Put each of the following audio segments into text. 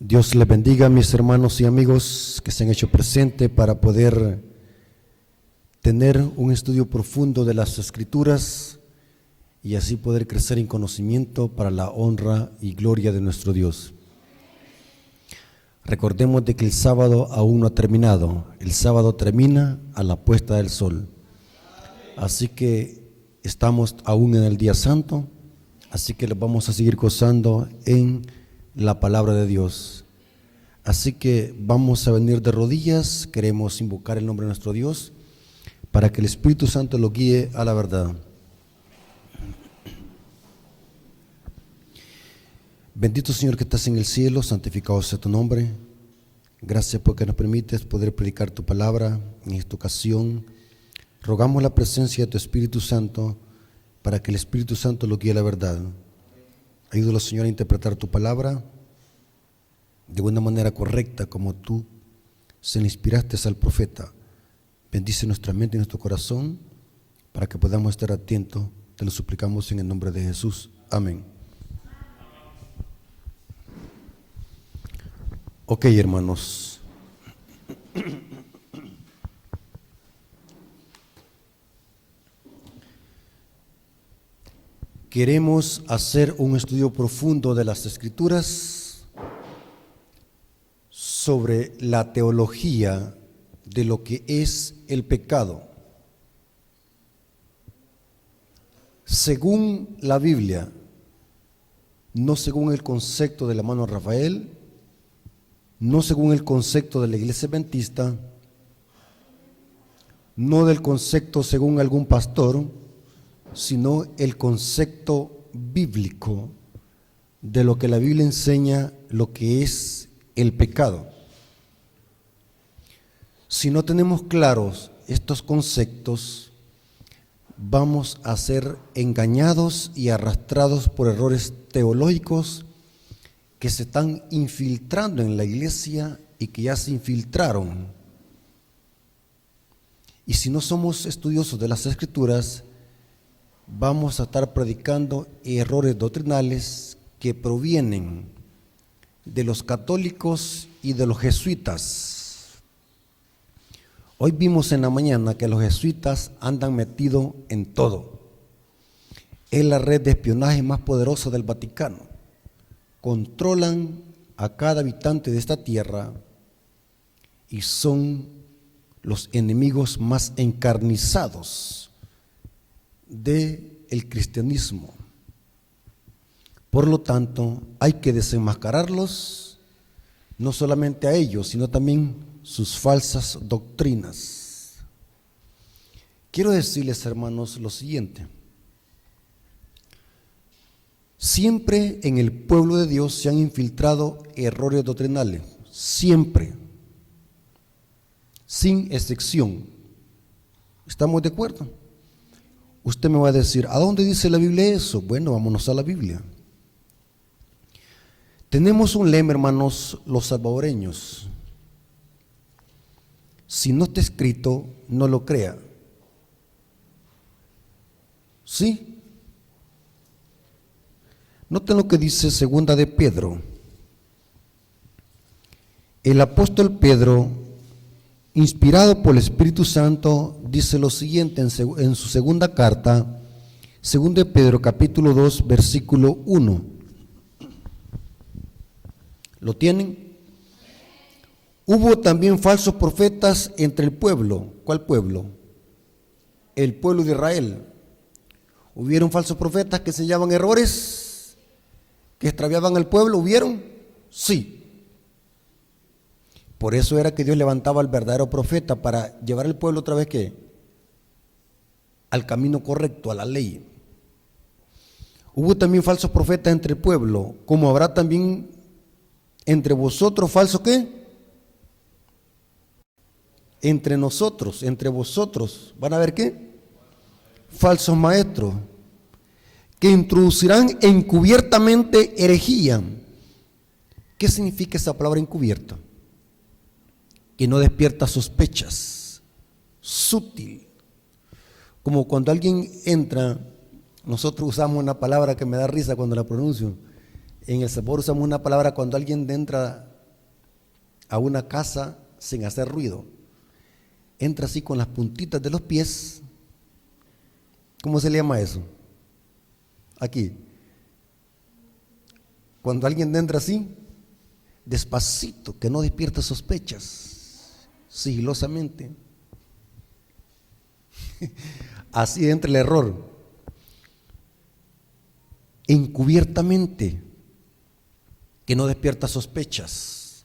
Dios les bendiga, mis hermanos y amigos que se han hecho presente para poder tener un estudio profundo de las Escrituras y así poder crecer en conocimiento para la honra y gloria de nuestro Dios. Recordemos de que el sábado aún no ha terminado. El sábado termina a la puesta del sol. Así que estamos aún en el día santo, así que lo vamos a seguir gozando en la palabra de Dios. Así que vamos a venir de rodillas, queremos invocar el nombre de nuestro Dios para que el Espíritu Santo lo guíe a la verdad. Bendito Señor que estás en el cielo, santificado sea tu nombre. Gracias porque nos permites poder predicar tu palabra en esta ocasión. Rogamos la presencia de tu Espíritu Santo para que el Espíritu Santo lo guíe a la verdad. Ayúdalo, Señor, a interpretar tu palabra de una manera correcta, como tú se le inspiraste al profeta. Bendice nuestra mente y nuestro corazón para que podamos estar atentos. Te lo suplicamos en el nombre de Jesús. Amén. Ok, hermanos. Queremos hacer un estudio profundo de las Escrituras sobre la teología de lo que es el pecado. Según la Biblia, no según el concepto del hermano Rafael, no según el concepto de la Iglesia Adventista, no del concepto según algún pastor, sino el concepto bíblico de lo que la Biblia enseña, lo que es el pecado. Si no tenemos claros estos conceptos, vamos a ser engañados y arrastrados por errores teológicos que se están infiltrando en la iglesia y que ya se infiltraron. Y si no somos estudiosos de las Escrituras, vamos a estar predicando errores doctrinales que provienen de los católicos y de los jesuitas. Hoy vimos en la mañana que los jesuitas andan metidos en todo. Es la red de espionaje más poderosa del Vaticano. Controlan a cada habitante de esta tierra y son los enemigos más encarnizados del cristianismo. Por lo tanto, hay que desenmascararlos, no solamente a ellos, sino también sus falsas doctrinas. Quiero decirles, hermanos, lo siguiente. Siempre en el pueblo de Dios se han infiltrado errores doctrinales, siempre, sin excepción. ¿Estamos de acuerdo? Usted me va a decir, ¿a dónde dice la Biblia eso? Bueno, vámonos a la Biblia. Tenemos un lema, hermanos, los salvadoreños. Si no está escrito, no lo crea. ¿Sí? Noten lo que dice segunda de Pedro. El apóstol Pedro, inspirado por el Espíritu Santo, dice lo siguiente en su segunda carta, segunda de Pedro capítulo 2, versículo 1. ¿Lo tienen? Hubo también falsos profetas entre el pueblo. ¿Cuál pueblo? El pueblo de Israel. ¿Hubieron falsos profetas que señalaban errores, que extraviaban al pueblo? ¿Hubieron? Sí. Por eso era que Dios levantaba al verdadero profeta para llevar al pueblo otra vez ¿qué? Al camino correcto, a la ley. Hubo también falsos profetas entre el pueblo, como habrá también entre vosotros falsos ¿qué? Entre nosotros, entre vosotros, ¿van a ver qué? Falsos maestros, que introducirán encubiertamente herejía. ¿Qué significa esa palabra encubierta? Que no despierta sospechas, sutil. Como cuando alguien entra, nosotros usamos una palabra que me da risa cuando la pronuncio. En El Salvador usamos una palabra cuando alguien entra a una casa sin hacer ruido. Entra así con las puntitas de los pies. ¿Cómo se le llama eso? Aquí. Cuando alguien entra así, despacito, que no despierta sospechas, sigilosamente. Así entra el error. Encubiertamente, que no despierta sospechas.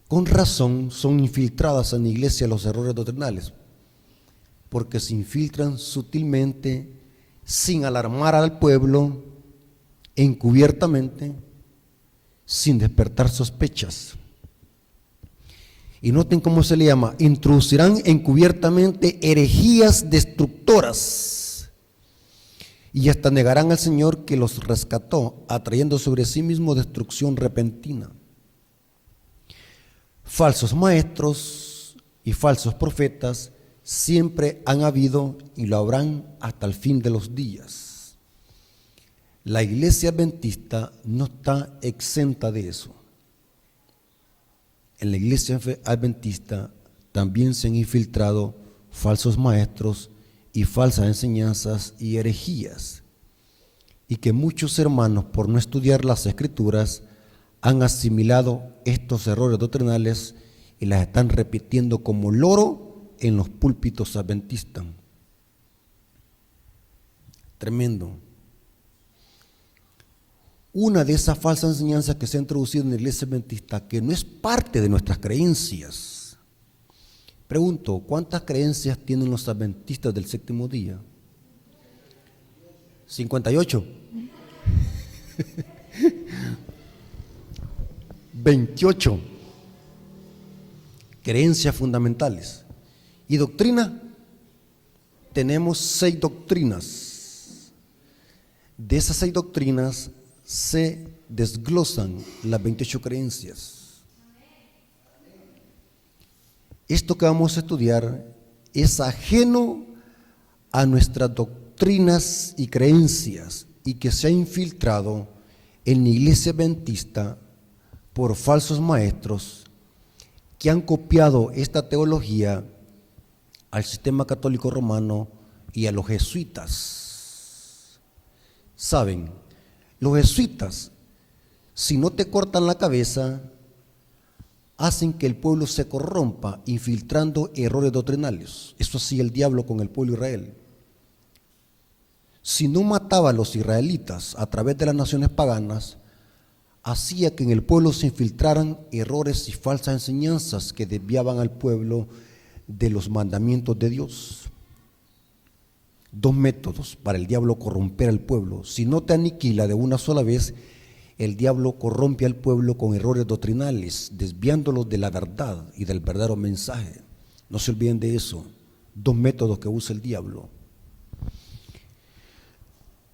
Con razón son infiltradas en la iglesia los errores doctrinales, porque se infiltran sutilmente, sin alarmar al pueblo, encubiertamente, sin despertar sospechas. Y noten cómo se le llama: introducirán encubiertamente herejías destructoras, y hasta negarán al Señor que los rescató, atrayendo sobre sí mismo destrucción repentina. Falsos maestros y falsos profetas siempre han habido y lo habrán hasta el fin de los días. La iglesia adventista no está exenta de eso. En la iglesia adventista también se han infiltrado falsos maestros y falsas enseñanzas y herejías, y que muchos hermanos, por no estudiar las Escrituras, han asimilado estos errores doctrinales y las están repitiendo como loro en los púlpitos adventistas. Tremendo. Una de esas falsas enseñanzas que se ha introducido en la iglesia adventista, que no es parte de nuestras creencias. Pregunto, ¿cuántas creencias tienen los adventistas del séptimo día? 58. 28 creencias fundamentales. ¿Y doctrina? Tenemos 6 doctrinas. De esas 6 doctrinas se desglosan las 28 creencias. Esto que vamos a estudiar es ajeno a nuestras doctrinas y creencias, y que se ha infiltrado en la iglesia adventista por falsos maestros que han copiado esta teología al sistema católico romano y a los jesuitas. Saben, los jesuitas, si no te cortan la cabeza, hacen que el pueblo se corrompa, infiltrando errores doctrinales. Eso hacía el diablo con el pueblo de Israel. Si no mataba a los israelitas a través de las naciones paganas, hacía que en el pueblo se infiltraran errores y falsas enseñanzas que desviaban al pueblo de los mandamientos de Dios. 2 métodos para el diablo corromper al pueblo. Si no te aniquila de una sola vez, el diablo corrompe al pueblo con errores doctrinales, desviándolos de la verdad y del verdadero mensaje. No se olviden de eso. 2 métodos que usa el diablo.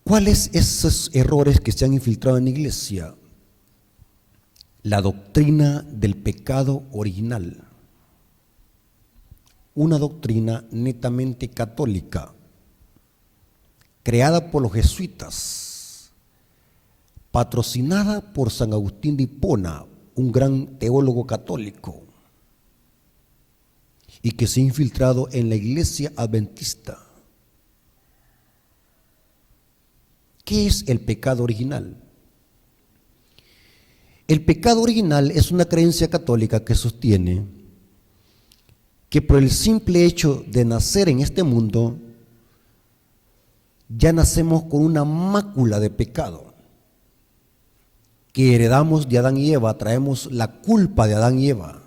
¿Cuáles esos errores que se han infiltrado en la iglesia? La doctrina del pecado original. Una doctrina netamente católica, creada por los jesuitas, patrocinada por San Agustín de Hipona, un gran teólogo católico, y que se ha infiltrado en la iglesia adventista. ¿Qué es el pecado original? El pecado original es una creencia católica que sostiene que por el simple hecho de nacer en este mundo, ya nacemos con una mácula de pecado, que heredamos de Adán y Eva, traemos la culpa de Adán y Eva.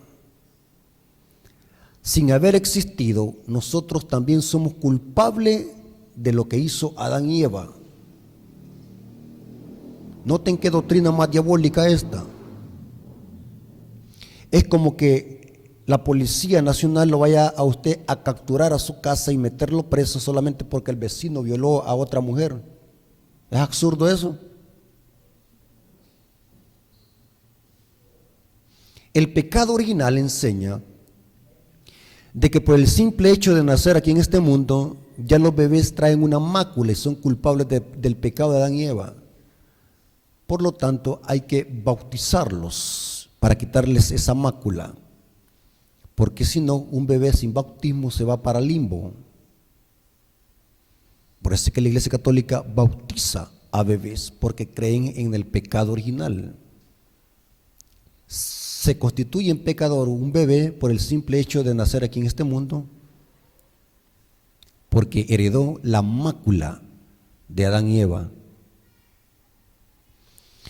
Sin haber existido, nosotros también somos culpables de lo que hizo Adán y Eva. Noten qué doctrina más diabólica esta. Es como que la Policía Nacional lo vaya a usted a capturar a su casa y meterlo preso solamente porque el vecino violó a otra mujer. ¿Es absurdo eso? El pecado original enseña de que por el simple hecho de nacer aquí en este mundo, ya los bebés traen una mácula y son culpables del pecado de Adán y Eva. Por lo tanto, hay que bautizarlos para quitarles esa mácula, porque si no, un bebé sin bautismo se va para el limbo. Por eso es que la Iglesia Católica bautiza a bebés, porque creen en el pecado original. Se constituye en pecador un bebé por el simple hecho de nacer aquí en este mundo, porque heredó la mácula de Adán y Eva.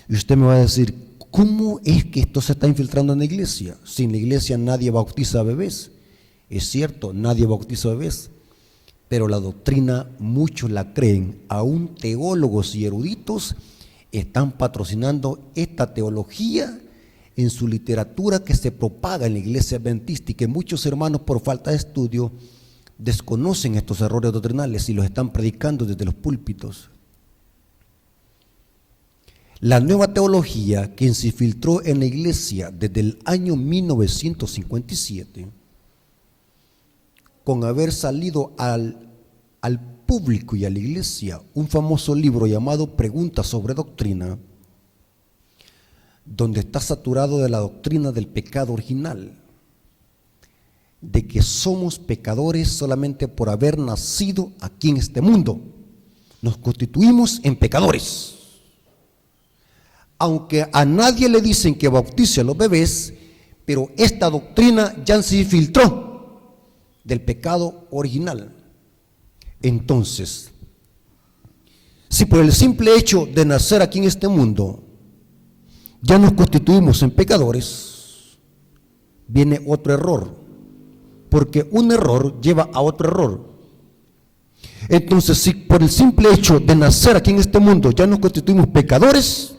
Y usted me va a decir, ¿cómo es que esto se está infiltrando en la iglesia? Si en la iglesia nadie bautiza a bebés. Es cierto, nadie bautiza a bebés, pero la doctrina muchos la creen, aún teólogos y eruditos están patrocinando esta teología en su literatura que se propaga en la iglesia adventista, y que muchos hermanos por falta de estudio desconocen estos errores doctrinales y los están predicando desde los púlpitos. La nueva teología que se infiltró en la iglesia desde el año 1957, con haber salido al público y a la iglesia un famoso libro llamado Preguntas sobre Doctrina, donde está saturado de la doctrina del pecado original, de que somos pecadores solamente por haber nacido aquí en este mundo. Nos constituimos en pecadores. Aunque a nadie le dicen que bautice a los bebés, pero esta doctrina ya se infiltró del pecado original. Entonces, si por el simple hecho de nacer aquí en este mundo ya nos constituimos en pecadores, viene otro error, porque un error lleva a otro error. Entonces, si por el simple hecho de nacer aquí en este mundo ya nos constituimos pecadores,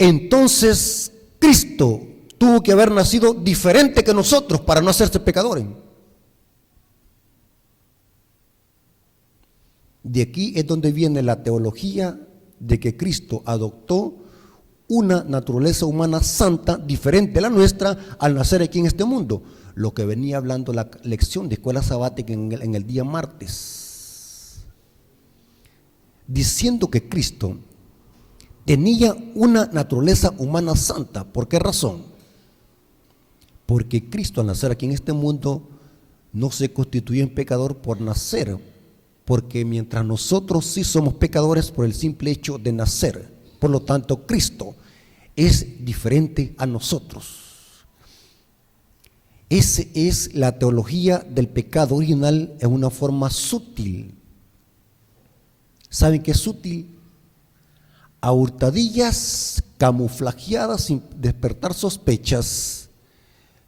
entonces Cristo tuvo que haber nacido diferente que nosotros para no hacerse pecadores. De aquí es donde viene la teología de que Cristo adoptó una naturaleza humana santa diferente a la nuestra al nacer aquí en este mundo, lo que venía hablando la lección de escuela sabática en el día martes, diciendo que Cristo tenía una naturaleza humana santa. ¿Por qué razón? Porque Cristo al nacer aquí en este mundo no se constituyó en pecador por nacer, porque mientras nosotros sí somos pecadores por el simple hecho de nacer, por lo tanto Cristo es diferente a nosotros. Esa es la teología del pecado original en una forma sutil. ¿Saben qué es sutil? A hurtadillas, camuflajeadas, sin despertar sospechas,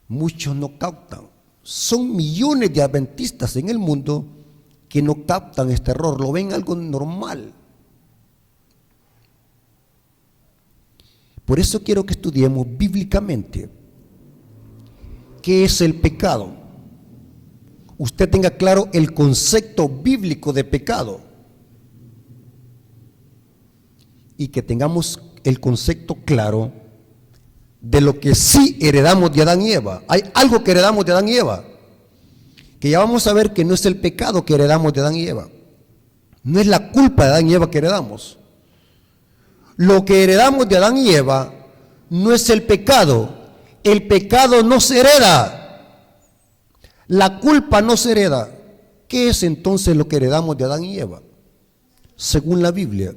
muchos no captan. Son millones de adventistas en el mundo que no captan este error, lo ven algo normal. Por eso quiero que estudiemos bíblicamente qué es el pecado. Usted tenga claro el concepto bíblico de pecado y que tengamos el concepto claro de lo que sí heredamos de Adán y Eva. Hay algo que heredamos de Adán y Eva, que ya vamos a ver que no es el pecado que heredamos de Adán y Eva, no es la culpa de Adán y Eva que heredamos. Lo que heredamos de Adán y Eva no es el pecado no se hereda, la culpa no se hereda. ¿Qué es entonces lo que heredamos de Adán y Eva? Según la Biblia,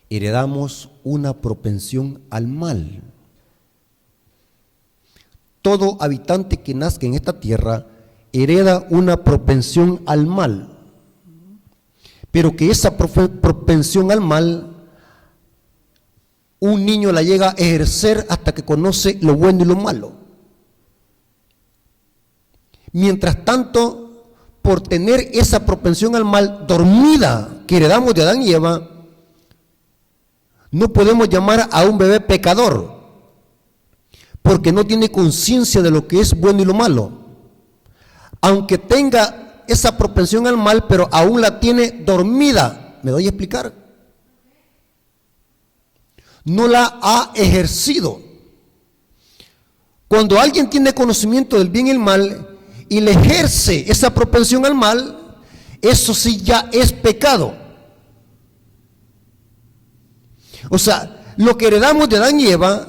heredamos una propensión al mal. Todo habitante que nazca en esta tierra hereda una propensión al mal, pero que esa propensión al mal un niño la llega a ejercer hasta que conoce lo bueno y lo malo. Mientras tanto, por tener esa propensión al mal dormida que heredamos de Adán y Eva, no podemos llamar a un bebé pecador, porque no tiene conciencia de lo que es bueno y lo malo. Aunque tenga esa propensión al mal, pero aún la tiene dormida. ¿Me doy a explicar? No la ha ejercido. Cuando alguien tiene conocimiento del bien y el mal y le ejerce esa propensión al mal, eso sí ya es pecado. O sea, lo que heredamos de Adán y Eva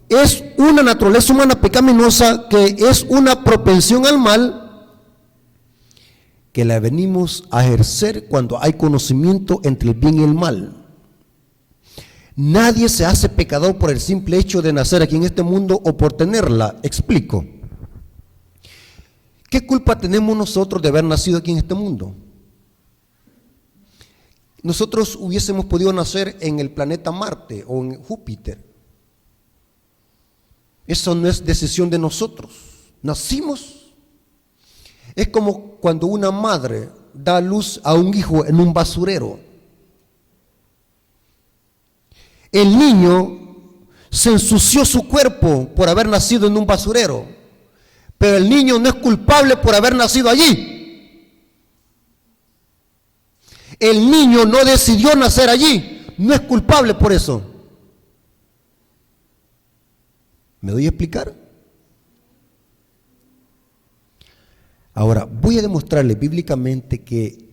es una naturaleza humana pecaminosa, que es una propensión al mal, que la venimos a ejercer cuando hay conocimiento entre el bien y el mal. Nadie se hace pecador por el simple hecho de nacer aquí en este mundo o por tenerla. Explico. ¿Qué culpa tenemos nosotros de haber nacido aquí en este mundo? Nosotros hubiésemos podido nacer en el planeta Marte o en Júpiter. Eso no es decisión de nosotros. Nacimos. Es como cuando una madre da a luz a un hijo en un basurero. El niño se ensució su cuerpo por haber nacido en un basurero, pero el niño no es culpable por haber nacido allí. El niño no decidió nacer allí, no es culpable por eso. ¿Me doy a explicar? Ahora, voy a demostrarle bíblicamente que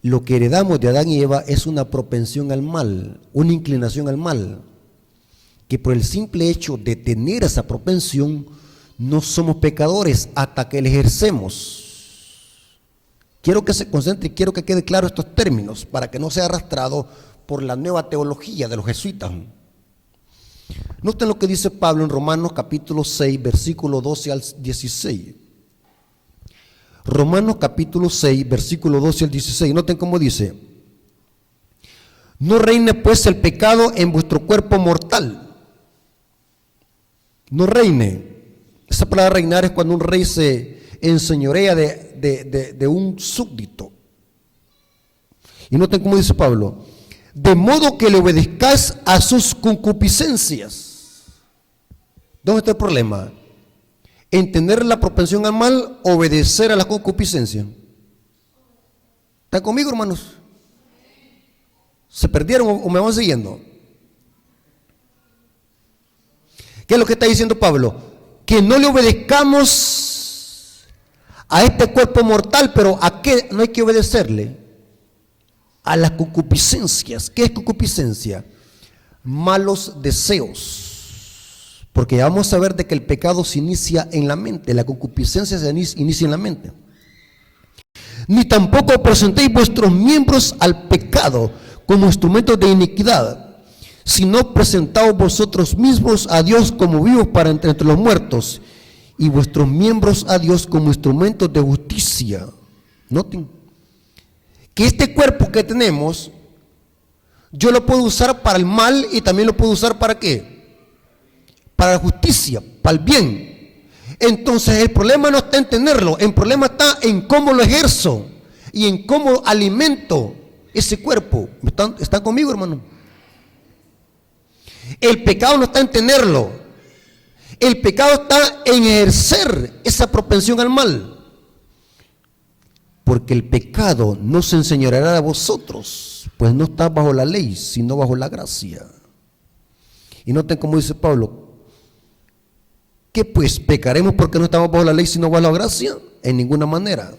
lo que heredamos de Adán y Eva es una propensión al mal, una inclinación al mal, que por el simple hecho de tener esa propensión no somos pecadores hasta que la ejercemos. Quiero que se concentre y quiero que quede claro estos términos para que no sea arrastrado por la nueva teología de los jesuitas. Noten lo que dice Pablo en Romanos capítulo 6, versículo 12 al 16. Romanos capítulo 6, versículo 12 al 16. Noten cómo dice: no reine pues el pecado en vuestro cuerpo mortal. No reine. Esa palabra reinar es cuando un rey se enseñorea de un súbdito. Y noten cómo dice Pablo: de modo que le obedezcáis a sus concupiscencias. ¿Dónde está el problema? En tener la propensión al mal, obedecer a la concupiscencia. ¿Están conmigo, hermanos? ¿Se perdieron o me van siguiendo? ¿Qué es lo que está diciendo Pablo? Que no le obedezcamos a este cuerpo mortal, pero ¿a qué no hay que obedecerle? A las concupiscencias. ¿Qué es concupiscencia? Malos deseos. Porque ya vamos a ver de que el pecado se inicia en la mente, la concupiscencia se inicia en la mente. Ni tampoco presentéis vuestros miembros al pecado como instrumentos de iniquidad, sino presentaos vosotros mismos a Dios como vivos para entre los muertos, y vuestros miembros a Dios como instrumentos de justicia. Noten que este cuerpo que tenemos, yo lo puedo usar para el mal y también lo puedo usar ¿para qué? Para la justicia, para el bien. Entonces el problema no está en tenerlo, el problema está en cómo lo ejerzo y en cómo alimento ese cuerpo. ¿Están conmigo, hermano? El pecado no está en tenerlo, el pecado está en ejercer esa propensión al mal, porque el pecado no se enseñoreará de vosotros, pues no está bajo la ley, sino bajo la gracia. Y noten cómo dice Pablo: ¿qué pues? ¿Pecaremos porque no estamos bajo la ley sino bajo la gracia? En ninguna manera.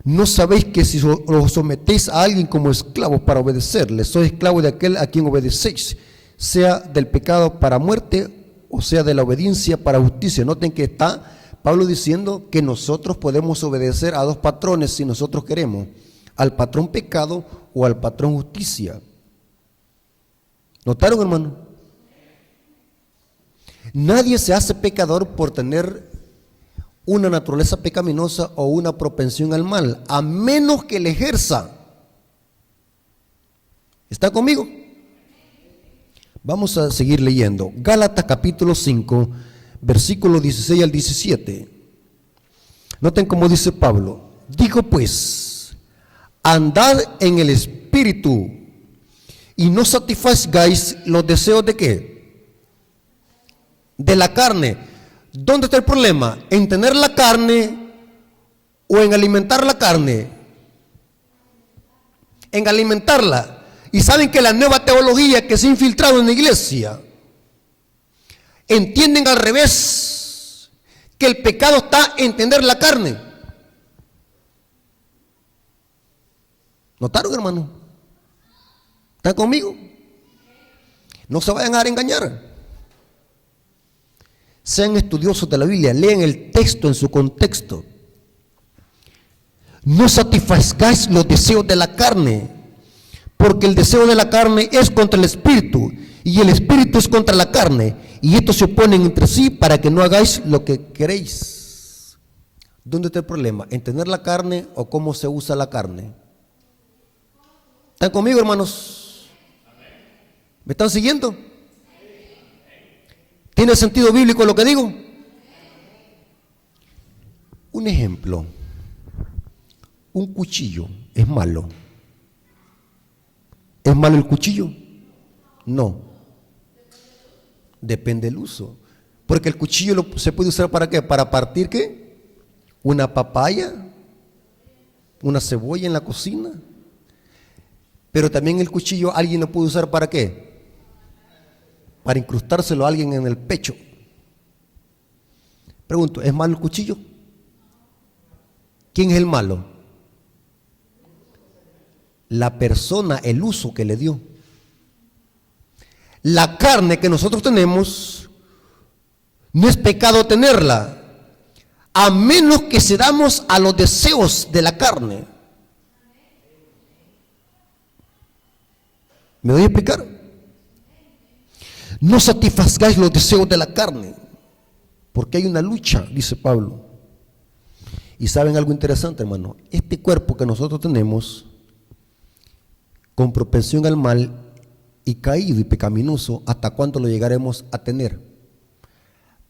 ¿No sabéis que si os sometéis a alguien como esclavos para obedecerle, sois esclavos de aquel a quien obedecéis, sea del pecado para muerte o sea de la obediencia para justicia? Noten que está Pablo diciendo que nosotros podemos obedecer a dos patrones si nosotros queremos: al patrón pecado o al patrón justicia. ¿Notaron, hermano? Nadie se hace pecador por tener una naturaleza pecaminosa o una propensión al mal, a menos que le ejerza. ¿Está conmigo? Vamos a seguir leyendo. Gálatas capítulo 5, versículos 16 al 17. Noten cómo dice Pablo: digo pues, andad en el Espíritu y no satisfagáis los deseos de ¿qué? De la carne. ¿Dónde está el problema? ¿En tener la carne o en alimentar la carne? En alimentarla. Y saben que la nueva teología que se ha infiltrado en la iglesia entienden al revés, que el pecado está en tener la carne. ¿Notaron, hermano? ¿Están conmigo? No se vayan a dejar engañar. Sean estudiosos de la Biblia, lean el texto en su contexto. No satisfagáis los deseos de la carne, porque el deseo de la carne es contra el espíritu, y el espíritu es contra la carne, y estos se oponen entre sí para que no hagáis lo que queréis. ¿Dónde está el problema? ¿En tener la carne o cómo se usa la carne? ¿Están conmigo, hermanos? ¿Me están siguiendo? ¿Tiene sentido bíblico lo que digo? Un ejemplo. Un cuchillo es malo. ¿Es malo el cuchillo? No. Depende del uso. Porque el cuchillo se puede usar ¿para qué? ¿Para partir qué? Una papaya, una cebolla en la cocina. Pero también el cuchillo alguien lo puede usar ¿para qué? Para incrustárselo a alguien en el pecho. Pregunto, ¿es malo el cuchillo? ¿Quién es el malo? La persona, el uso que le dio. La carne que nosotros tenemos, no es pecado tenerla, a menos que cedamos a los deseos de la carne. ¿Me voy a explicar? No satisfagáis los deseos de la carne, porque hay una lucha, dice Pablo. Y saben algo interesante, hermano, este cuerpo que nosotros tenemos, con propensión al mal y caído y pecaminoso, ¿hasta cuándo lo llegaremos a tener?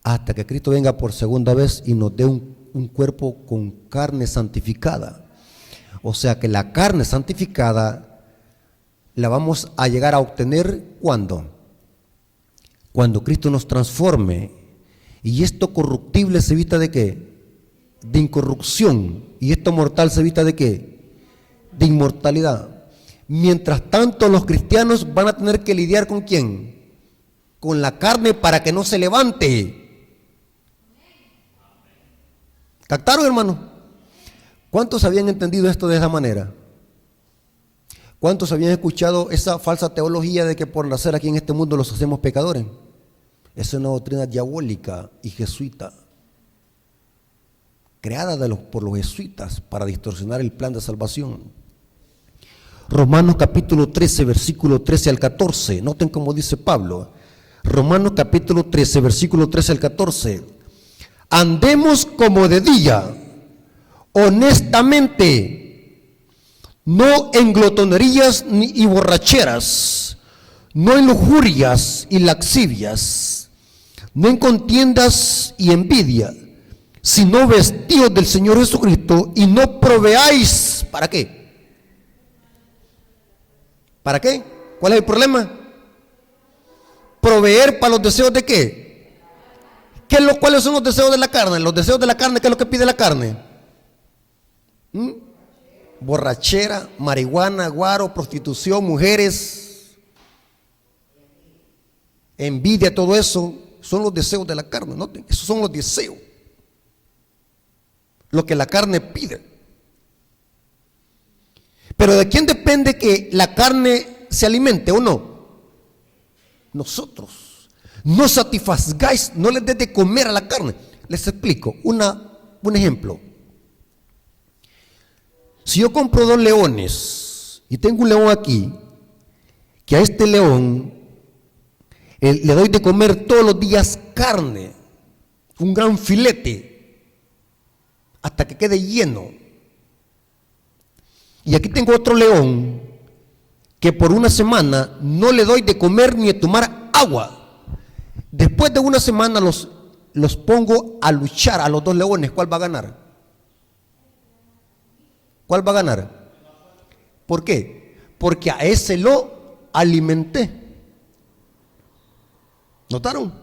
Hasta que Cristo venga por segunda vez y nos dé un cuerpo con carne santificada. O sea que la carne santificada la vamos a llegar a obtener ¿cuándo? Cuando Cristo nos transforme y esto corruptible se vista ¿de qué? De incorrupción, y esto mortal se vista ¿de qué? De inmortalidad. Mientras tanto, los cristianos van a tener que lidiar ¿con quién? Con la carne para que no se levante. ¿Captaron, hermano? ¿Cuántos habían entendido esto de esa manera? ¿Cuántos habían escuchado esa falsa teología de que por nacer aquí en este mundo los hacemos pecadores? Es una doctrina diabólica y jesuita, creada por los jesuitas para distorsionar el plan de salvación. Romanos capítulo 13, versículo 13 al 14. Noten cómo dice Pablo. Romanos capítulo 13, versículo 13 al 14. Andemos como de día, honestamente, no en glotonerías y borracheras, no en lujurias y laxivias, no en contiendas y envidia, sino vestidos del Señor Jesucristo, y no proveáis, ¿para qué? ¿Para qué? ¿Cuál es el problema? Proveer para los deseos de qué. ¿Cuáles son los deseos de la carne? Los deseos de la carne, ¿qué es lo que pide la carne? Borrachera, marihuana, guaro, prostitución, mujeres, envidia, todo eso son los deseos de la carne. ¿No? Esos son los deseos, lo que la carne pide. Pero ¿de quién depende que la carne se alimente o no? Nosotros. No satisfagáis, no les des de comer a la carne. Les explico un ejemplo. Si yo compro 2 leones y tengo un león aquí, que a este león le doy de comer todos los días carne, un gran filete, hasta que quede lleno. Y aquí tengo otro león que por una semana no le doy de comer ni de tomar agua. Después de una semana los pongo a luchar a los 2 leones. ¿Cuál va a ganar? ¿Cuál va a ganar? ¿Por qué? Porque a ese lo alimenté. ¿Notaron?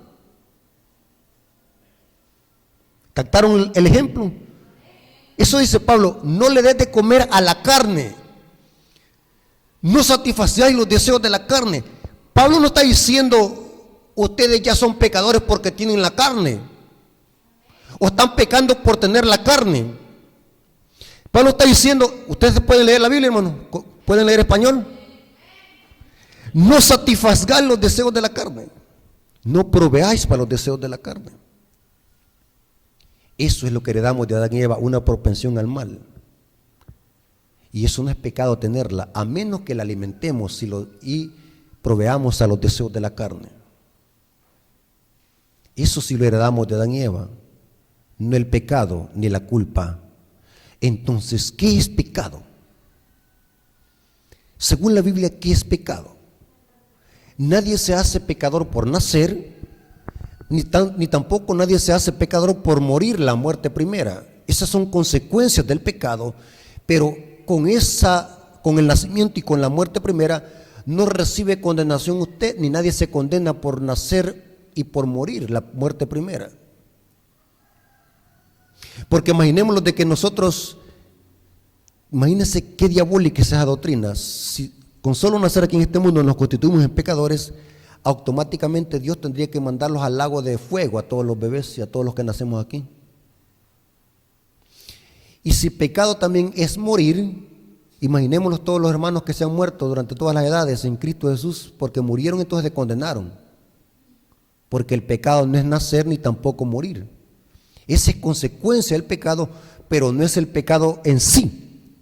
¿Captaron el ejemplo? Eso dice Pablo, no le des de comer a la carne. No satisfacéis los deseos de la carne. Pablo no está diciendo, ustedes ya son pecadores porque tienen la carne. O están pecando por tener la carne. Pablo está diciendo, ustedes pueden leer la Biblia, hermano, pueden leer español. No satisfagáis los deseos de la carne. No proveáis para los deseos de la carne. Eso es lo que heredamos de Adán y Eva, una propensión al mal. Y eso no es pecado tenerla, a menos que la alimentemos y proveamos a los deseos de la carne. Eso sí lo heredamos de Adán y Eva, no el pecado ni la culpa. Entonces, ¿qué es pecado? Según la Biblia, ¿qué es pecado? Nadie se hace pecador por nacer, ni tampoco nadie se hace pecador por morir la muerte primera. Esas son consecuencias del pecado, pero con el nacimiento y con la muerte primera no recibe condenación usted, ni nadie se condena por nacer y por morir la muerte primera. Porque imaginémonos de que nosotros, imagínense qué diabólica es esa doctrina. Si con solo nacer aquí en este mundo nos constituimos en pecadores, automáticamente Dios tendría que mandarlos al lago de fuego a todos los bebés y a todos los que nacemos aquí. Y si pecado también es morir, imaginémonos todos los hermanos que se han muerto durante todas las edades en Cristo Jesús, porque murieron, entonces se condenaron. Porque el pecado no es nacer ni tampoco morir. Esa es consecuencia del pecado, pero no es el pecado en sí.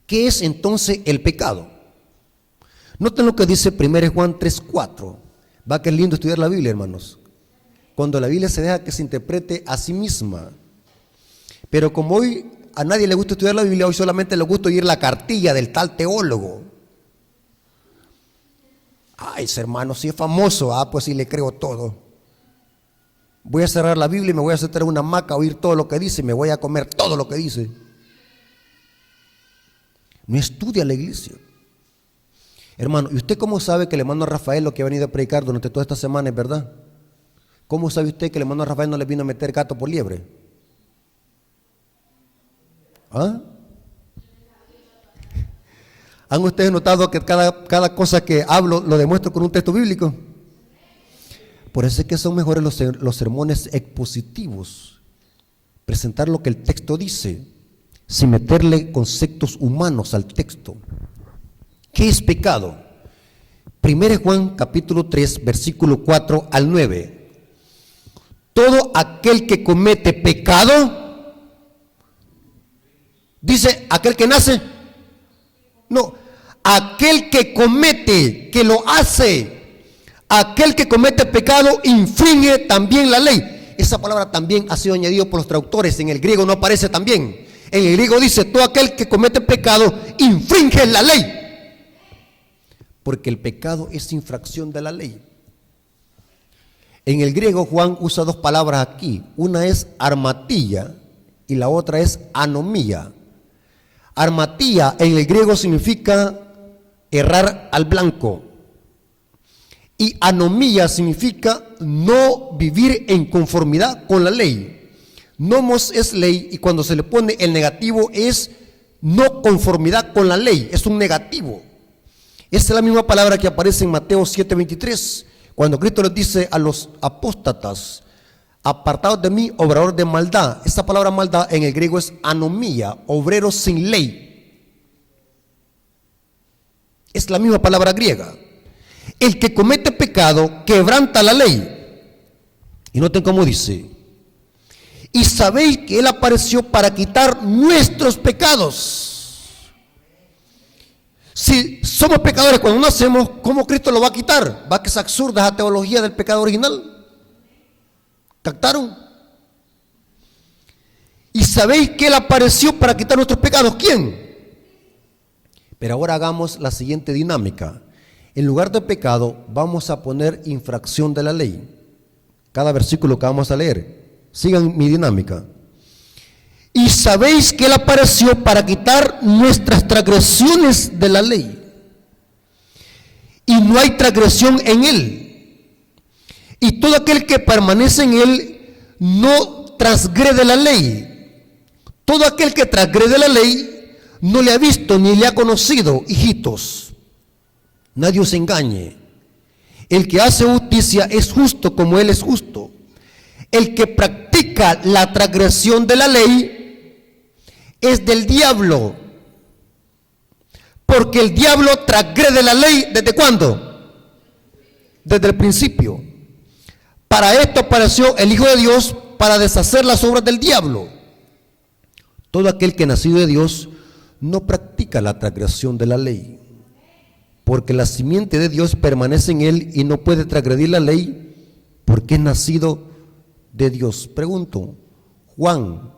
¿Qué es entonces el pecado? Noten lo que dice 1 Juan 3:4. Va que es lindo estudiar la Biblia, hermanos. Cuando la Biblia se deja que se interprete a sí misma. Pero como hoy a nadie le gusta estudiar la Biblia, hoy solamente le gusta oír la cartilla del tal teólogo. Ay, ese hermano sí es famoso, pues sí le creo todo. Voy a cerrar la Biblia y me voy a sentar en una hamaca a oír todo lo que dice, me voy a comer todo lo que dice. No estudia la iglesia. Hermano, ¿y usted cómo sabe que el hermano Rafael lo que ha venido a predicar durante toda esta semana es verdad? ¿Cómo sabe usted que el hermano Rafael no le vino a meter gato por liebre? ¿Ah? ¿Han ustedes notado que cada cosa que hablo lo demuestro con un texto bíblico? Por eso es que son mejores los sermones expositivos. Presentar lo que el texto dice, sin meterle conceptos humanos al texto. ¿Qué es pecado? 1 Juan capítulo 3, versículo 4 al 9. Todo aquel que comete pecado, dice, aquel que nace, no, aquel que comete, que lo hace, aquel que comete pecado infringe también la ley. Esa palabra también ha sido añadida por los traductores, en el griego no aparece también. En el griego dice, todo aquel que comete pecado infringe la ley. Porque el pecado es infracción de la ley. En el griego Juan usa dos palabras aquí. Una es armatilla y la otra es anomía. Armatía en el griego significa errar al blanco. Y anomía significa no vivir en conformidad con la ley. Nomos es ley y cuando se le pone el negativo es no conformidad con la ley. Es un negativo. Esta es la misma palabra que aparece en Mateo 7:23, cuando Cristo les dice a los apóstatas, apartados de mí, obrador de maldad. Esta palabra maldad en el griego es anomía, obrero sin ley. Es la misma palabra griega. El que comete pecado quebranta la ley. Y noten cómo dice, y sabéis que Él apareció para quitar nuestros pecados. Si somos pecadores cuando nacemos, ¿cómo Cristo lo va a quitar? ¿Va que es absurda esa teología del pecado original? ¿Captaron? Y sabéis que Él apareció para quitar nuestros pecados. ¿Quién? Pero ahora hagamos la siguiente dinámica. En lugar de pecado, vamos a poner infracción de la ley. Cada versículo que vamos a leer. Sigan mi dinámica. Y sabéis que Él apareció para quitar nuestras transgresiones de la ley. Y no hay transgresión en Él. Y todo aquel que permanece en Él no transgrede la ley. Todo aquel que transgrede la ley no le ha visto ni le ha conocido, hijitos. Nadie os engañe. El que hace justicia es justo como Él es justo. El que practica la transgresión de la ley es del diablo, porque el diablo transgrede la ley, ¿desde cuándo? Desde el principio. Para esto apareció el Hijo de Dios, para deshacer las obras del diablo. Todo aquel que ha nacido de Dios no practica la transgresión de la ley, porque la simiente de Dios permanece en él y no puede transgredir la ley, porque es nacido de Dios. Pregunto, Juan,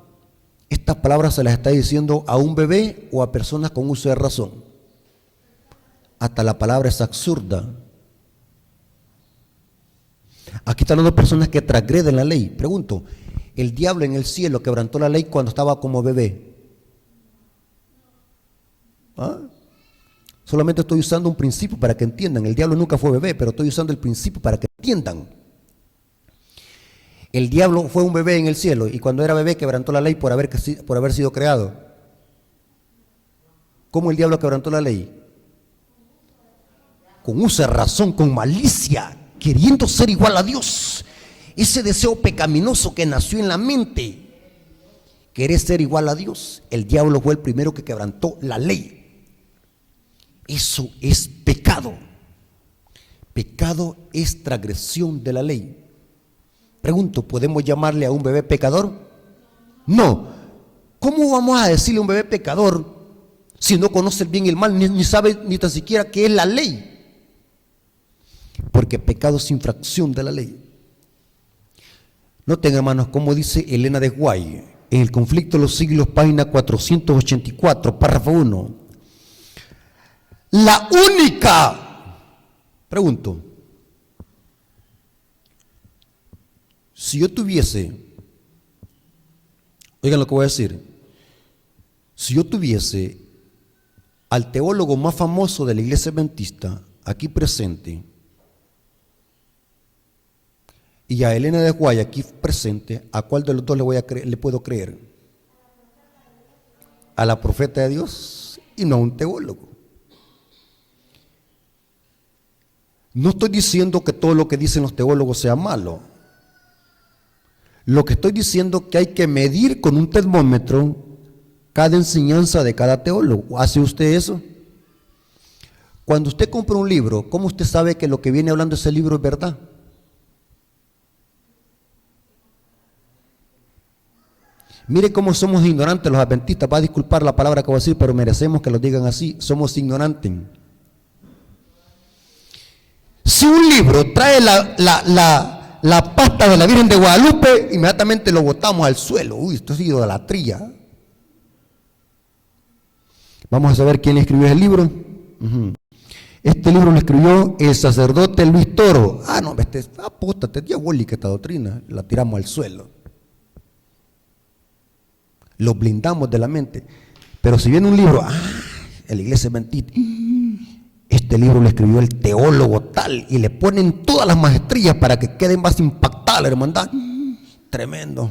¿estas palabras se las está diciendo a un bebé o a personas con uso de razón? Hasta la palabra es absurda. Aquí están hablando de personas que transgreden la ley. Pregunto, ¿el diablo en el cielo quebrantó la ley cuando estaba como bebé? ¿Ah? Solamente estoy usando un principio para que entiendan. El diablo nunca fue bebé, pero estoy usando el principio para que entiendan. El diablo fue un bebé en el cielo y cuando era bebé quebrantó la ley por haber sido creado. ¿Cómo el diablo quebrantó la ley? Con uso de razón, con malicia, queriendo ser igual a Dios. Ese deseo pecaminoso que nació en la mente, querer ser igual a Dios. El diablo fue el primero que quebrantó la ley. Eso es pecado. Pecado es transgresión de la ley. Pregunto, ¿podemos llamarle a un bebé pecador? No. ¿Cómo vamos a decirle a un bebé pecador si no conoce el bien y el mal, ni sabe ni tan siquiera qué es la ley? Porque pecado es infracción de la ley. Noten, hermanos, como dice Elena de White en El conflicto de los siglos, página 484, párrafo 1. La única, pregunto, si yo tuviese, oigan lo que voy a decir, si yo tuviese al teólogo más famoso de la iglesia adventista aquí presente y a Elena de White aquí presente, ¿a cuál de los dos le puedo creer? ¿A la profeta de Dios y no a un teólogo? No estoy diciendo que todo lo que dicen los teólogos sea malo. Lo que estoy diciendo es que hay que medir con un termómetro cada enseñanza de cada teólogo. ¿Hace usted eso? Cuando usted compra un libro, ¿cómo usted sabe que lo que viene hablando ese libro es verdad? Mire cómo somos ignorantes los adventistas. Va a disculpar la palabra que voy a decir, pero merecemos que lo digan así. Somos ignorantes. Si un libro trae la pasta de la Virgen de Guadalupe, inmediatamente lo botamos al suelo. Uy, esto es idolatría. Vamos a saber quién escribió el libro. Este libro lo escribió el sacerdote Luis Toro. Ah, no, apóstate, diabólica esta doctrina. La tiramos al suelo. Lo blindamos de la mente. Pero si viene un libro, en la iglesia adventista, este libro lo escribió el teólogo tal, y le ponen todas las maestrías para que quede más impactada la hermandad. Tremendo.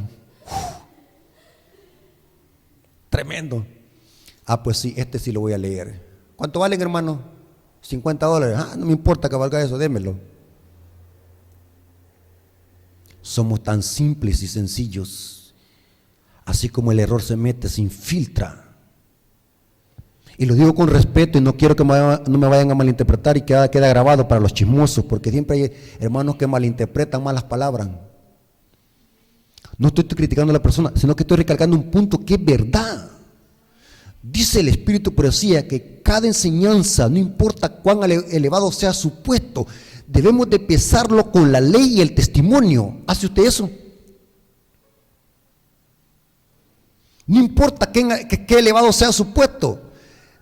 Tremendo. Pues sí, este sí lo voy a leer. ¿Cuánto valen, hermano? $50. No me importa que valga eso, démelo. Somos tan simples y sencillos. Así como el error se mete, se infiltra. Y lo digo con respeto y no quiero que no me vayan a malinterpretar y queda grabado para los chismosos, porque siempre hay hermanos que malinterpretan malas palabras. No estoy criticando a la persona, sino que estoy recalcando un punto que es verdad. Dice el Espíritu Profecía que cada enseñanza, no importa cuán elevado sea su puesto, debemos de pesarlo con la ley y el testimonio. ¿Hace usted eso? No importa qué elevado sea su puesto.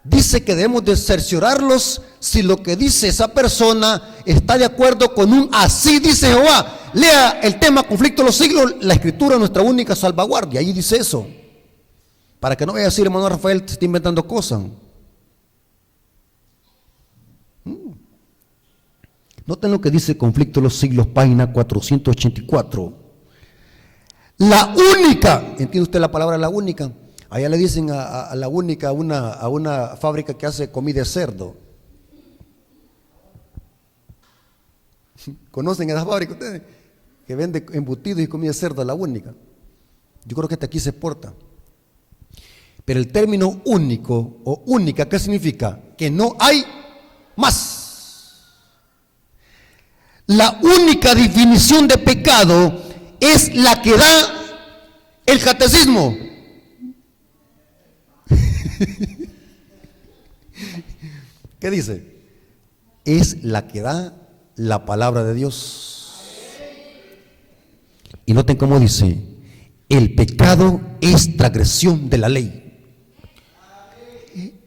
Dice que debemos de cerciorarlos si lo que dice esa persona está de acuerdo con un así dice Jehová. Lea el tema conflicto de los siglos, la escritura es nuestra única salvaguardia. Ahí dice eso. Para que no vaya a decir, hermano Rafael, se está inventando cosas. Noten lo que dice conflicto de los siglos, página 484. La única, ¿entiende usted la palabra la única? Allá le dicen a la única, a una fábrica que hace comida de cerdo. ¿Conocen esa fábrica ustedes? Que vende embutidos y comida de cerdo, la única. Yo creo que hasta aquí se exporta. Pero el término único o única, ¿qué significa? Que no hay más. La única definición de pecado es la que da el catecismo. ¿Qué dice? Es la que da la palabra de Dios. Y noten cómo dice: el pecado es transgresión de la ley.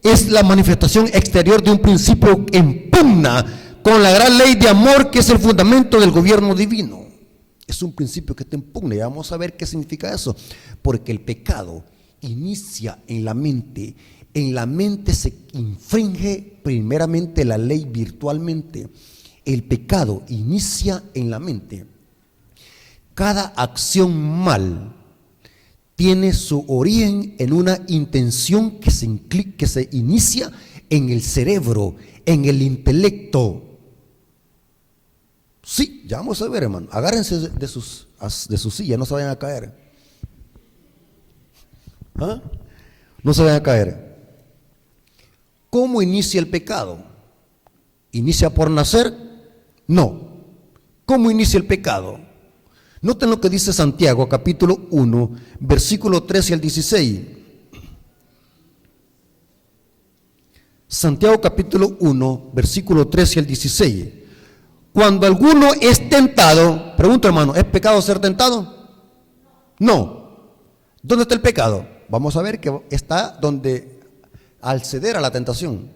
Es la manifestación exterior de un principio en pugna con la gran ley de amor que es el fundamento del gobierno divino. Es un principio que está en pugna, y vamos a ver qué significa eso. Porque el pecado inicia en la mente. En la mente se infringe primeramente la ley virtualmente. El pecado inicia en la mente. Cada acción mal tiene su origen en una intención que se inicia en el cerebro, en el intelecto. Sí, ya vamos a ver, hermano. Agárrense de su silla, no se vayan a caer. ¿Ah? No se vayan a caer. ¿Cómo inicia el pecado? ¿Inicia por nacer? No. ¿Cómo inicia el pecado? Noten lo que dice Santiago, capítulo 1, versículo 13 al 16. Santiago, capítulo 1, versículo 13 al 16. Cuando alguno es tentado, pregunto, hermano, ¿es pecado ser tentado? No. ¿Dónde está el pecado? Vamos a ver que está donde, al ceder a la tentación.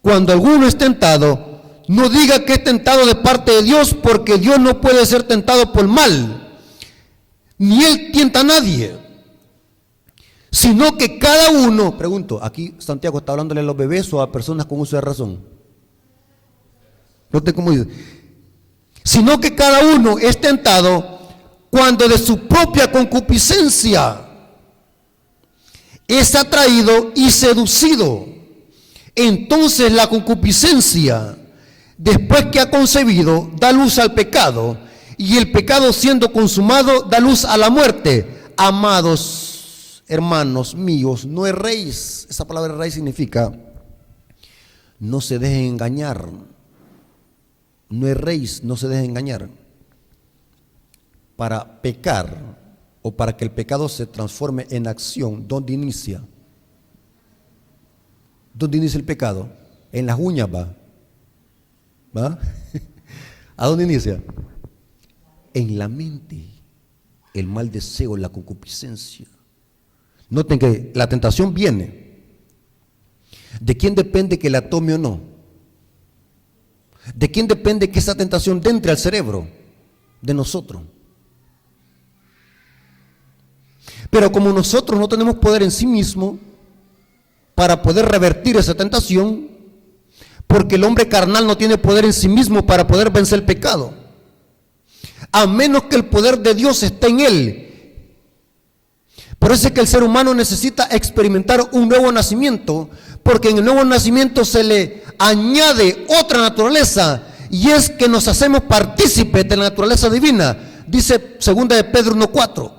Cuando alguno es tentado, no diga que es tentado de parte de Dios, porque Dios no puede ser tentado por mal, ni Él tienta a nadie, sino que cada uno, pregunto, aquí Santiago está hablándole a los bebés o a personas con uso de razón. Noten cómo dice: sino que cada uno es tentado cuando de su propia concupiscencia es atraído y seducido. Entonces la concupiscencia, después que ha concebido, da luz al pecado, y el pecado, siendo consumado, da luz a la muerte. Amados hermanos míos, no erréis. Esa palabra erréis significa no se dejen engañar. No erréis, no se dejen engañar. Para pecar, o para que el pecado se transforme en acción, ¿dónde inicia? ¿Dónde inicia el pecado? En las uñas va. ¿A dónde inicia? En la mente. El mal deseo, la concupiscencia. Noten que la tentación viene. ¿De quién depende que la tome o no? ¿De quién depende que esa tentación entre al cerebro? De nosotros. Pero como nosotros no tenemos poder en sí mismo para poder revertir esa tentación, porque el hombre carnal no tiene poder en sí mismo para poder vencer el pecado, a menos que el poder de Dios esté en él. Por eso es que el ser humano necesita experimentar un nuevo nacimiento, porque en el nuevo nacimiento se le añade otra naturaleza, y es que nos hacemos partícipes de la naturaleza divina. Dice 2 de Pedro 1:4.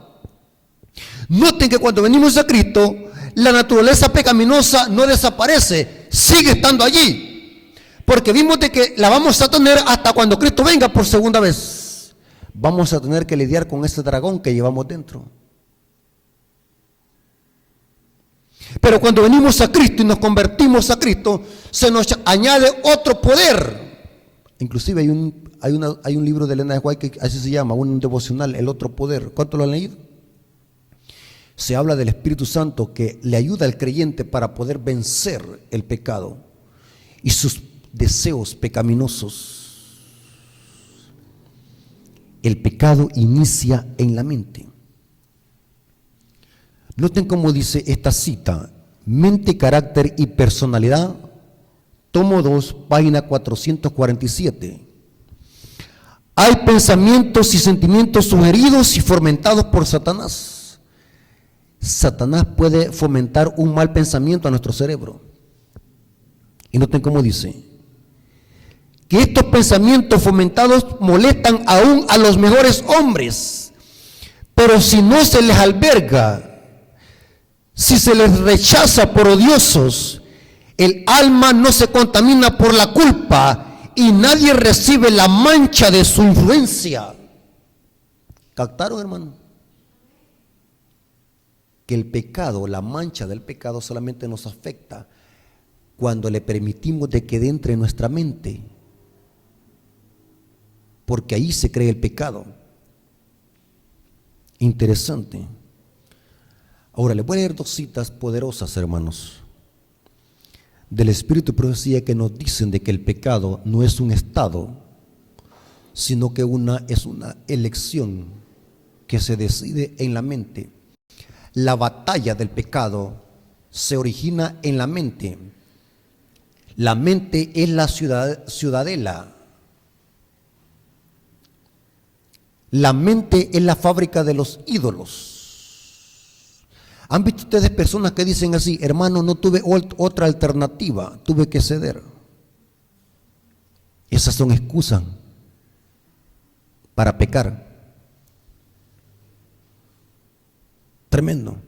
Noten que cuando venimos a Cristo, la naturaleza pecaminosa no desaparece, sigue estando allí, porque vimos de que la vamos a tener hasta cuando Cristo venga por segunda vez. Vamos a tener que lidiar con ese dragón que llevamos dentro. Pero cuando venimos a Cristo y nos convertimos a Cristo, se nos añade otro poder. Inclusive hay un libro de Elena de White que así se llama, un devocional, El Otro Poder. ¿Cuánto lo han leído? Se habla del Espíritu Santo que le ayuda al creyente para poder vencer el pecado y sus deseos pecaminosos. El pecado inicia en la mente. Noten cómo dice esta cita: mente, carácter y personalidad, tomo 2, página 447. Hay pensamientos y sentimientos sugeridos y fomentados por Satanás. Satanás puede fomentar un mal pensamiento a nuestro cerebro. Y noten cómo dice: que estos pensamientos fomentados molestan aún a los mejores hombres, pero si no se les alberga, si se les rechaza por odiosos, El alma no se contamina por la culpa y nadie recibe la mancha de su influencia. ¿Captaron, hermano? Que el pecado, la mancha del pecado solamente nos afecta cuando le permitimos de que entre en nuestra mente, porque ahí se crea el pecado. Interesante. Ahora les voy a leer dos citas poderosas, hermanos, del Espíritu de Profecía, que nos dicen de que el pecado no es un estado, sino que es una elección que se decide en la mente. La batalla del pecado se origina en la mente. La mente es la ciudadela. La mente es la fábrica de los ídolos. ¿Han visto ustedes personas que dicen así: hermano, no tuve otra alternativa, tuve que ceder? Esas son excusas para pecar. Tremendo.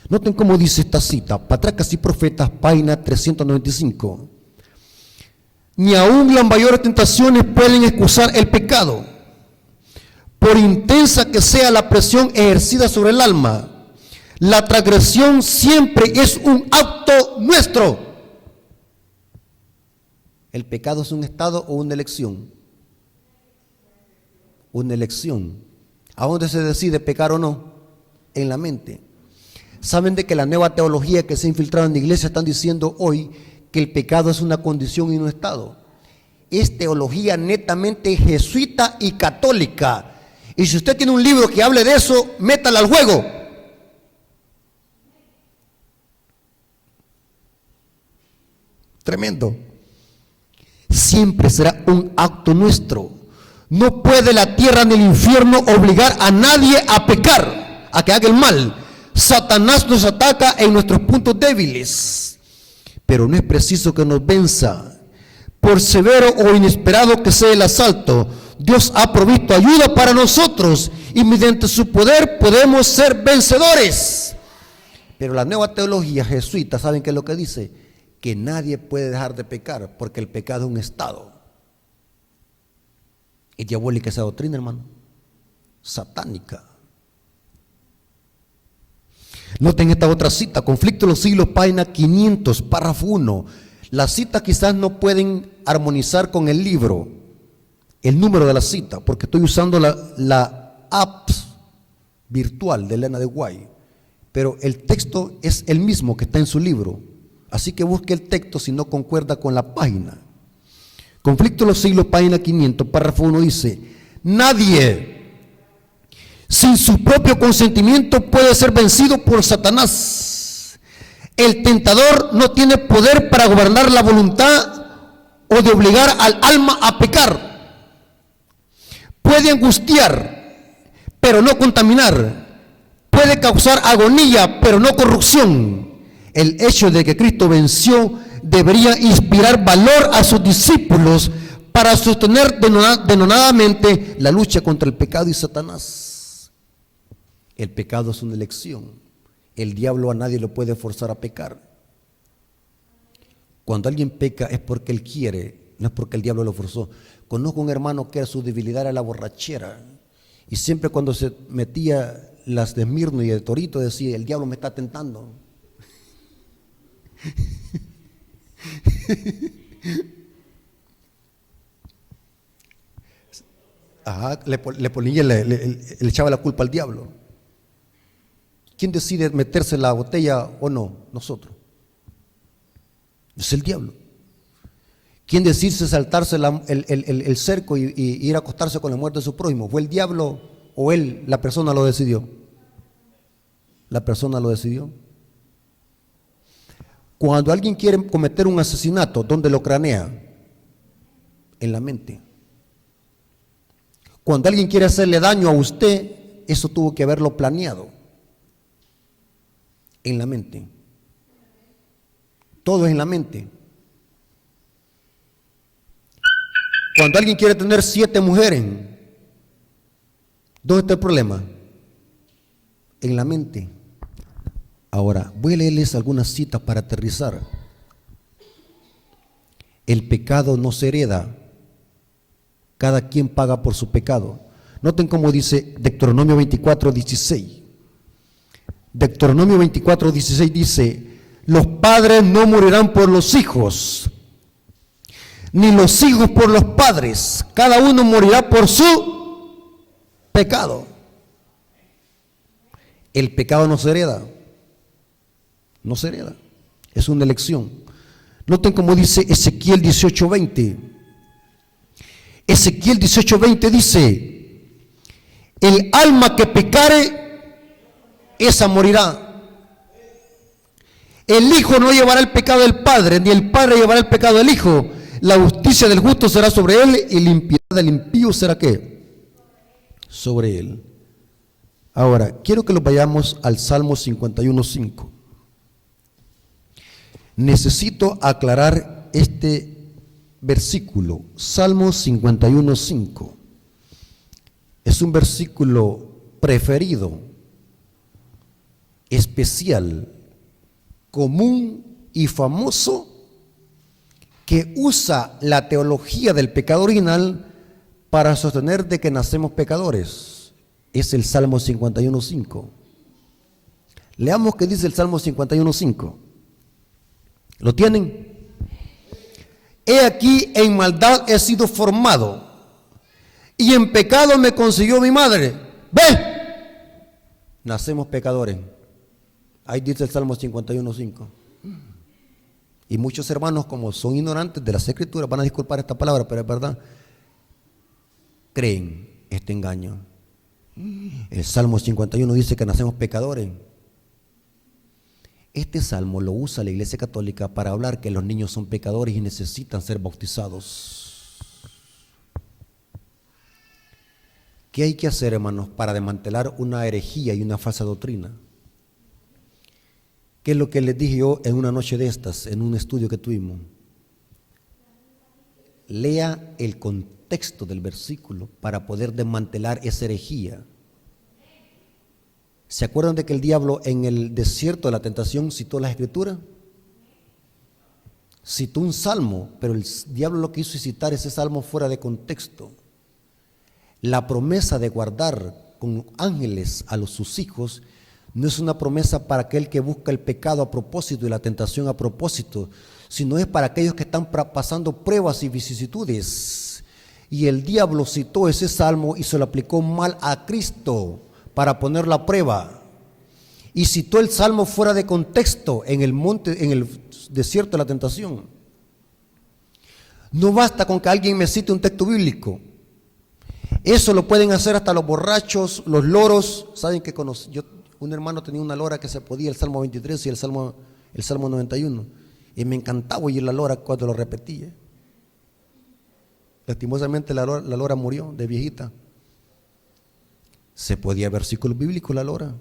Noten cómo dice esta cita, Patriarcas y Profetas, página 395. Ni aun las mayores tentaciones pueden excusar el pecado, por intensa que sea la presión ejercida sobre el alma. La transgresión siempre es un acto nuestro. ¿El pecado es un estado o una elección? Una elección. ¿A dónde se decide pecar o no? En la mente. ¿Saben de que la nueva teología que se ha infiltrado en la iglesia están diciendo hoy que el pecado es una condición y no estado? Es teología netamente jesuita y católica. Y si usted tiene un libro que hable de eso, métala al juego. Tremendo. Siempre será un acto nuestro. No puede la tierra ni el infierno obligar a nadie a pecar, a que haga el mal. Satanás nos ataca en nuestros puntos débiles, pero no es preciso que nos venza. Por severo o inesperado que sea el asalto, Dios ha provisto ayuda para nosotros y mediante su poder podemos ser vencedores. Pero la nueva teología jesuita, ¿saben qué es lo que dice? Que nadie puede dejar de pecar porque el pecado es un estado. Es diabólica esa doctrina, hermano, satánica. Noten esta otra cita, Conflicto de los Siglos, página 500, párrafo 1. Las citas quizás no pueden armonizar con el libro, el número de la cita, porque estoy usando la app virtual de Elena de Guay, pero el texto es el mismo que está en su libro, así que busque el texto si no concuerda con la página. Conflicto de los Siglos, página 500, párrafo 1 dice: nadie sin su propio consentimiento puede ser vencido por Satanás. El tentador no tiene poder para gobernar la voluntad o de obligar al alma a pecar. Puede angustiar, pero no contaminar. Puede causar agonía, pero no corrupción. El hecho de que Cristo venció debería inspirar valor a sus discípulos para sostener denodadamente la lucha contra el pecado y Satanás. El pecado es una elección. El diablo a nadie lo puede forzar a pecar. Cuando alguien peca es porque él quiere, no es porque el diablo lo forzó. Conozco un hermano que su debilidad era la borrachera, y siempre cuando se metía las de Esmirno y de Torito decía: el diablo me está tentando. Ajá, le ponía, le echaba la culpa al diablo. ¿Quién decide meterse la botella o no? Nosotros. Es el diablo. ¿Quién decide saltarse el cerco y ir a acostarse con la muerte de su prójimo? ¿Fue el diablo o él, la persona lo decidió? La persona lo decidió. Cuando alguien quiere cometer un asesinato, ¿dónde lo cranea? En la mente. Cuando alguien quiere hacerle daño a usted, eso tuvo que haberlo planeado. En la mente. Todo es en la mente. Cuando alguien quiere tener 7 mujeres, ¿dónde está el problema? En la mente. Ahora, voy a leerles algunas citas para aterrizar. El pecado no se hereda. Cada quien paga por su pecado. Noten cómo dice Deuteronomio 24:16. Deuteronomio 24:16 dice: los padres no morirán por los hijos, ni los hijos por los padres. Cada uno morirá por su pecado. El pecado no se hereda. No se hereda. Es una elección. Noten cómo dice Ezequiel 18:20. Ezequiel 18:20 dice: el alma que pecare, esa morirá. El hijo no llevará el pecado del padre, ni el padre llevará el pecado del hijo. La justicia del justo será sobre él, y la impiedad del impío será ¿qué? Sobre él. Ahora, quiero que lo vayamos al Salmo 51:5. Necesito aclarar este versículo. Salmo 51:5. Es un versículo preferido, especial, común y famoso, que usa la teología del pecado original para sostener de que nacemos pecadores. Es el Salmo 51:5. Leamos qué dice el Salmo 51:5. ¿Lo tienen? He aquí, en maldad he sido formado, y en pecado me concibió mi madre. ¡Ve! Nacemos pecadores. Ahí dice el Salmo 51:5. Y muchos hermanos, como son ignorantes de las Escrituras, van a disculpar esta palabra, pero es verdad, creen este engaño. El Salmo 51 dice que nacemos pecadores. Este salmo lo usa la Iglesia Católica para hablar que los niños son pecadores y necesitan ser bautizados. ¿Qué hay que hacer, hermanos, para desmantelar una herejía y una falsa doctrina? ¿Qué es lo que les dije yo en una noche de estas, en un estudio que tuvimos? Lea el contexto del versículo para poder desmantelar esa herejía. ¿Se acuerdan de que el diablo en el desierto de la tentación citó las Escrituras? Citó un salmo, pero el diablo lo que hizo es citar ese salmo fuera de contexto. La promesa de guardar con ángeles a sus hijos no es una promesa para aquel que busca el pecado a propósito y la tentación a propósito, sino es para aquellos que están pasando pruebas y vicisitudes. Y el diablo citó ese salmo y se lo aplicó mal a Cristo para poner la prueba. Y citó el salmo fuera de contexto en el monte, en el desierto de la tentación. No basta con que alguien me cite un texto bíblico. Eso lo pueden hacer hasta los borrachos, los loros. Saben que un hermano tenía una lora que se podía el Salmo 23 y el Salmo 91. Y me encantaba oír la lora cuando lo repetía. Lastimosamente la lora murió de viejita. Se podía versículos bíblicos la lora.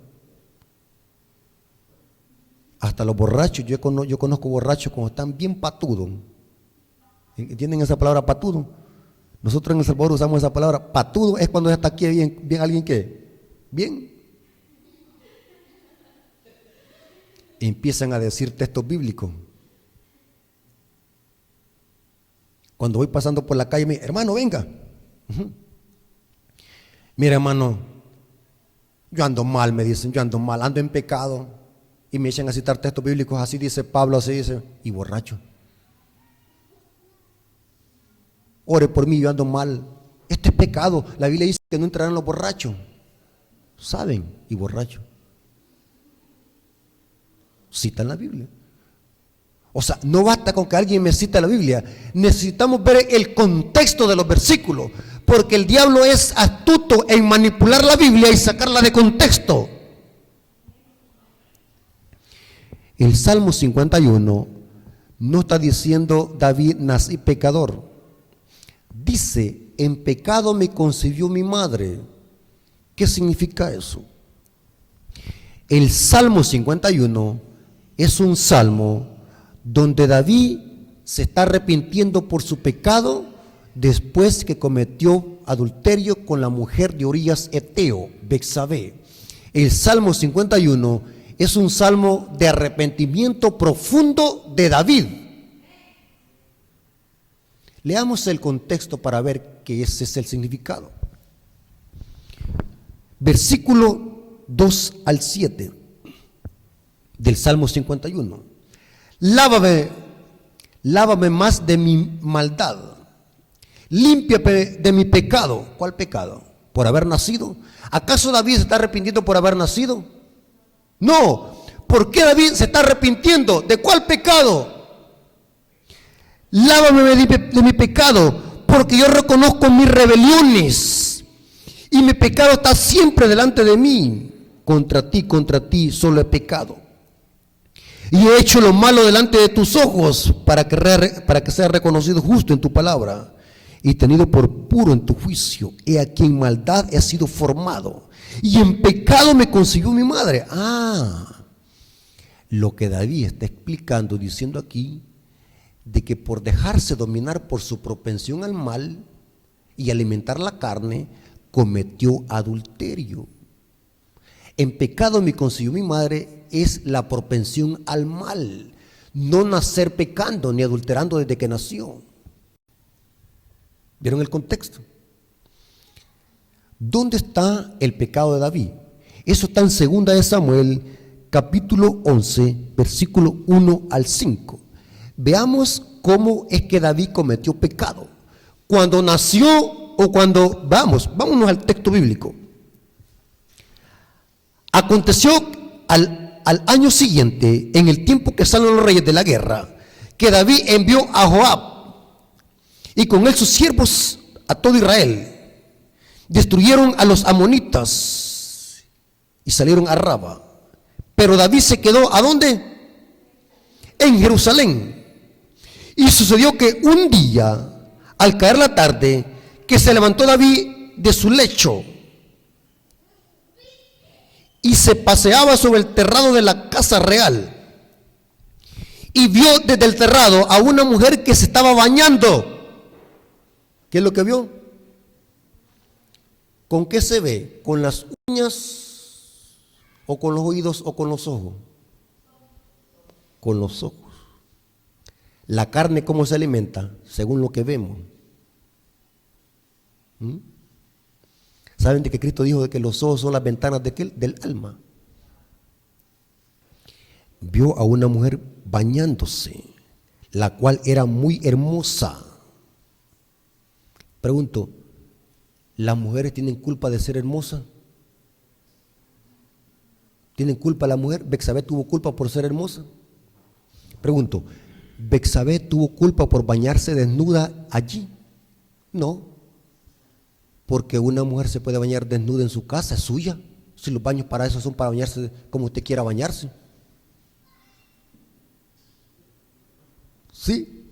Hasta los borrachos, yo conozco borrachos cuando están bien patudos. ¿Entienden esa palabra patudo? Nosotros en El Salvador usamos esa palabra. Patudo es cuando está aquí bien alguien que, bien. Empiezan a decir textos bíblicos. Cuando voy pasando por la calle, me dice, hermano, venga. Mira, hermano, yo ando mal, me dicen, yo ando mal, ando en pecado. Y me echan a citar textos bíblicos, así dice Pablo, así dice, y borracho. Ore por mí, yo ando mal. Esto es pecado. La Biblia dice que no entrarán los borrachos. ¿Saben? Y borracho. Citan la Biblia. O sea, no basta con que alguien me cite la Biblia. Necesitamos ver el contexto de los versículos, porque el diablo es astuto en manipular la Biblia y sacarla de contexto. El Salmo 51 no está diciendo David nací pecador. Dice, en pecado me concibió mi madre. ¿Qué significa eso? El Salmo 51 es un salmo donde David se está arrepintiendo por su pecado después que cometió adulterio con la mujer de Urías Eteo, Betsabé. El Salmo 51 es un salmo de arrepentimiento profundo de David. Leamos el contexto para ver que ese es el significado. Versículo 2 al 7 del Salmo 51. Lávame más de mi maldad, límpiame de mi pecado. ¿Cuál pecado? ¿Por haber nacido? ¿Acaso David se está arrepintiendo por haber nacido? No. ¿Por qué David se está arrepintiendo? ¿De cuál pecado? Lávame de mi pecado, porque yo reconozco mis rebeliones y mi pecado está siempre delante de mí. Contra ti solo he pecado y he hecho lo malo delante de tus ojos, para que sea reconocido justo en tu palabra y tenido por puro en tu juicio. He aquí en maldad he sido formado, y en pecado me concibió mi madre. Lo que David está explicando, diciendo aquí, de que por dejarse dominar por su propensión al mal y alimentar la carne, cometió adulterio. En pecado me concibió mi madre es la propensión al mal, no nacer pecando ni adulterando desde que nació. ¿Vieron el contexto? ¿Dónde está el pecado de David? Eso está en 2 de Samuel, capítulo 11, versículo 1 al 5. Veamos cómo es que David cometió pecado. Cuando nació o cuando, vámonos al texto bíblico. Aconteció al año siguiente, en el tiempo que salen los reyes de la guerra, que David envió a Joab y con él sus siervos a todo Israel. Destruyeron a los amonitas y salieron a Raba. Pero David se quedó, ¿a dónde? En Jerusalén. Y sucedió que un día, al caer la tarde, que se levantó David de su lecho y se paseaba sobre el terrado de la casa real, y vio desde el terrado a una mujer que se estaba bañando. ¿Qué es lo que vio? ¿Con qué se ve? ¿Con las uñas o con los oídos o con los ojos? Con los ojos. La carne, ¿cómo se alimenta? Según lo que vemos. ¿Saben de que Cristo dijo de que los ojos son las ventanas del alma? Vio a una mujer bañándose, la cual era muy hermosa. Pregunto, ¿las mujeres tienen culpa de ser hermosas? ¿Tienen culpa la mujer? ¿Betsabé tuvo culpa por ser hermosa? Pregunto, ¿Betsabé tuvo culpa por bañarse desnuda allí? No, porque una mujer se puede bañar desnuda en su casa, es suya. Si los baños para eso son para bañarse como usted quiera bañarse. ¿Sí?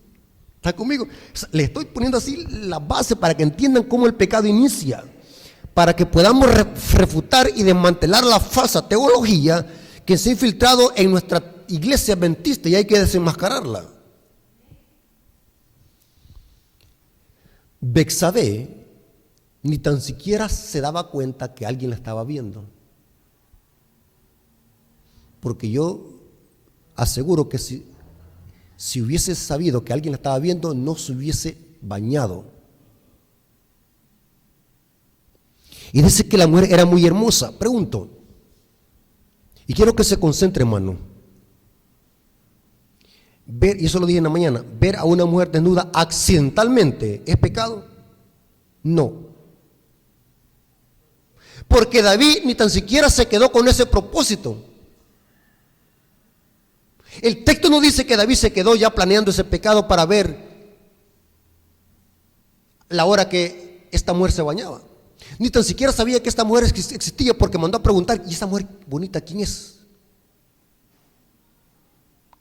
¿Está conmigo? Le estoy poniendo así la base para que entiendan cómo el pecado inicia, para que podamos refutar y desmantelar la falsa teología que se ha infiltrado en nuestra iglesia adventista, y hay que desenmascararla. Betsabé ni tan siquiera se daba cuenta que alguien la estaba viendo, porque yo aseguro que si hubiese sabido que alguien la estaba viendo, no se hubiese bañado. Y dice que la mujer era muy hermosa. Pregunto, y quiero que se concentre, hermano. Ver, y eso lo dije en la mañana, ver a una mujer desnuda accidentalmente, ¿es pecado? No. Porque David ni tan siquiera se quedó con ese propósito. El texto no dice que David se quedó ya planeando ese pecado para ver la hora que esta mujer se bañaba. Ni tan siquiera sabía que esta mujer existía, porque mandó a preguntar, ¿y esta mujer bonita quién es?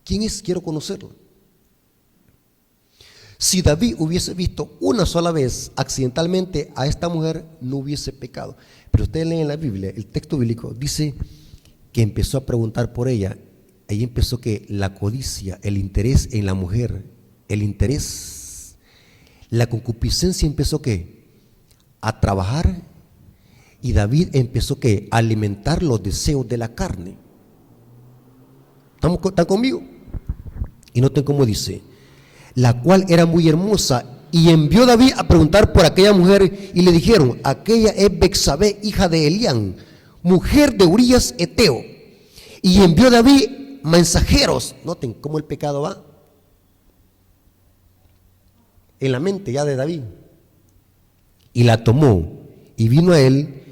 ¿Quién es? Quiero conocerla. Si David hubiese visto una sola vez accidentalmente a esta mujer, no hubiese pecado. Pero ustedes leen en la Biblia, el texto bíblico dice que empezó a preguntar por ella. Ahí empezó que la codicia, el interés en la mujer, el interés, la concupiscencia empezó ¿qué? A trabajar, y David empezó ¿qué? A alimentar los deseos de la carne. ¿Están conmigo? Y noten cómo dice, la cual era muy hermosa Y envió David a preguntar por aquella mujer y le dijeron: aquella es Betsabé, hija de Elián, mujer de Urías Eteo. Y envió David mensajeros. Noten cómo el pecado va en la mente ya de David. Y la tomó y vino a él,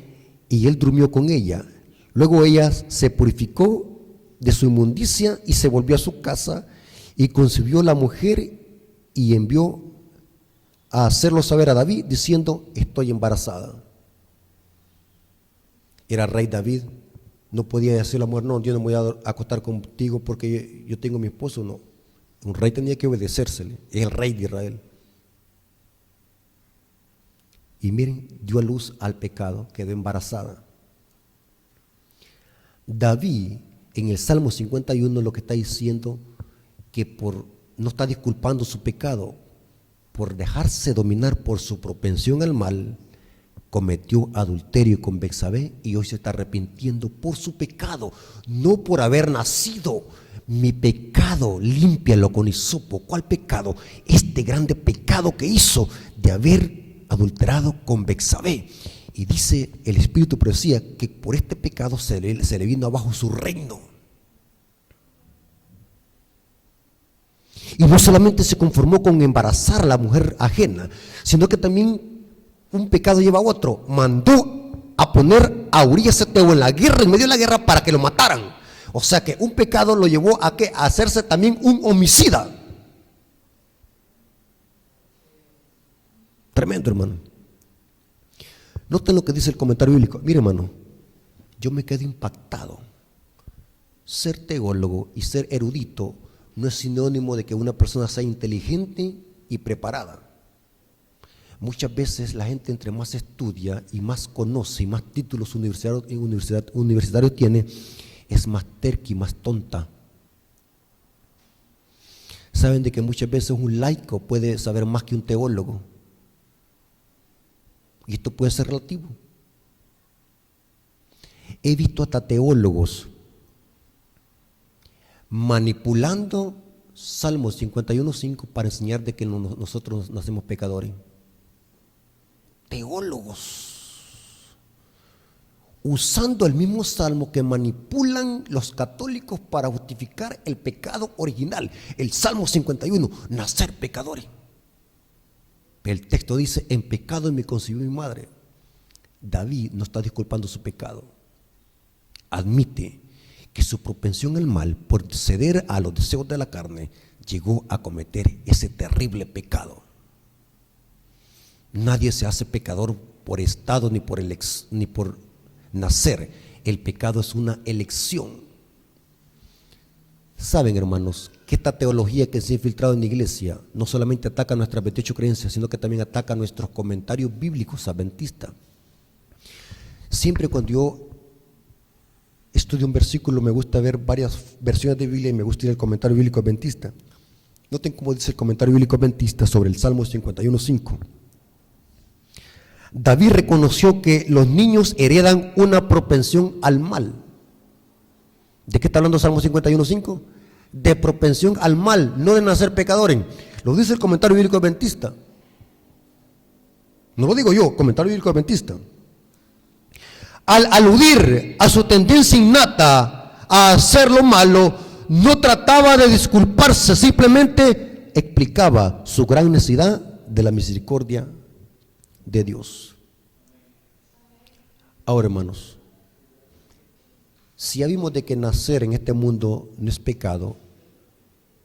y él durmió con ella. Luego ella se purificó de su inmundicia y se volvió a su casa, y concibió la mujer y envió a hacerlo saber a David, diciendo: estoy embarazada. Era rey David, no podía decir a la mujer: no, yo no me voy a acostar contigo porque yo tengo a mi esposo. No, un rey tenía que obedecérsele, es el rey de Israel. Y miren, dio a luz al pecado, quedó embarazada. David en el Salmo 51 lo que está diciendo, que no está disculpando su pecado, por dejarse dominar por su propensión al mal, cometió adulterio con Betsabé y hoy se está arrepintiendo por su pecado, no por haber nacido. Mi pecado, límpialo con hisopo. ¿Cuál pecado? Este grande pecado que hizo de haber adulterado con Betsabé. Y dice el Espíritu Profecía que por este pecado se le vino abajo su reino. Y no solamente se conformó con embarazar a la mujer ajena, sino que también un pecado lleva a otro. Mandó a poner a Urías Eteo en la guerra, en medio de la guerra, para que lo mataran. O sea que un pecado lo llevó a hacerse también un homicida. Tremendo, hermano. Noten lo que dice el comentario bíblico. Mire, hermano, yo me quedo impactado. Ser teólogo y ser erudito no es sinónimo de que una persona sea inteligente y preparada. Muchas veces la gente, entre más estudia y más conoce y más títulos universitarios tiene, es más terca y más tonta. Saben de que muchas veces un laico puede saber más que un teólogo. Y esto puede ser relativo. He visto hasta teólogos manipulando Salmos 51:5 para enseñar de que nosotros nacemos pecadores. Teólogos usando el mismo salmo que manipulan los católicos para justificar el pecado original. El Salmo 51, nacer pecadores. El texto dice: en pecado me concibió mi madre. David no está disculpando su pecado. Admite que su propensión al mal, por ceder a los deseos de la carne, llegó a cometer ese terrible pecado. Nadie se hace pecador por estado ni por nacer. El pecado es una elección. Saben, hermanos, que esta teología que se ha infiltrado en la iglesia no solamente ataca nuestras 28 creencias, sino que también ataca nuestros comentarios bíblicos adventistas. Siempre cuando yo estudio un versículo, me gusta ver varias versiones de Biblia y me gusta ir al comentario bíblico adventista. Noten cómo dice el comentario bíblico adventista sobre el Salmo 51:5. David reconoció que los niños heredan una propensión al mal. ¿De qué está hablando Salmo 51:5? De propensión al mal, no de nacer pecadores. Lo dice el comentario bíblico adventista. No lo digo yo, comentario bíblico adventista. Al aludir a su tendencia innata a hacer lo malo, no trataba de disculparse, simplemente explicaba su gran necesidad de la misericordia de Dios. Ahora, hermanos, si ya vimos de que nacer en este mundo no es pecado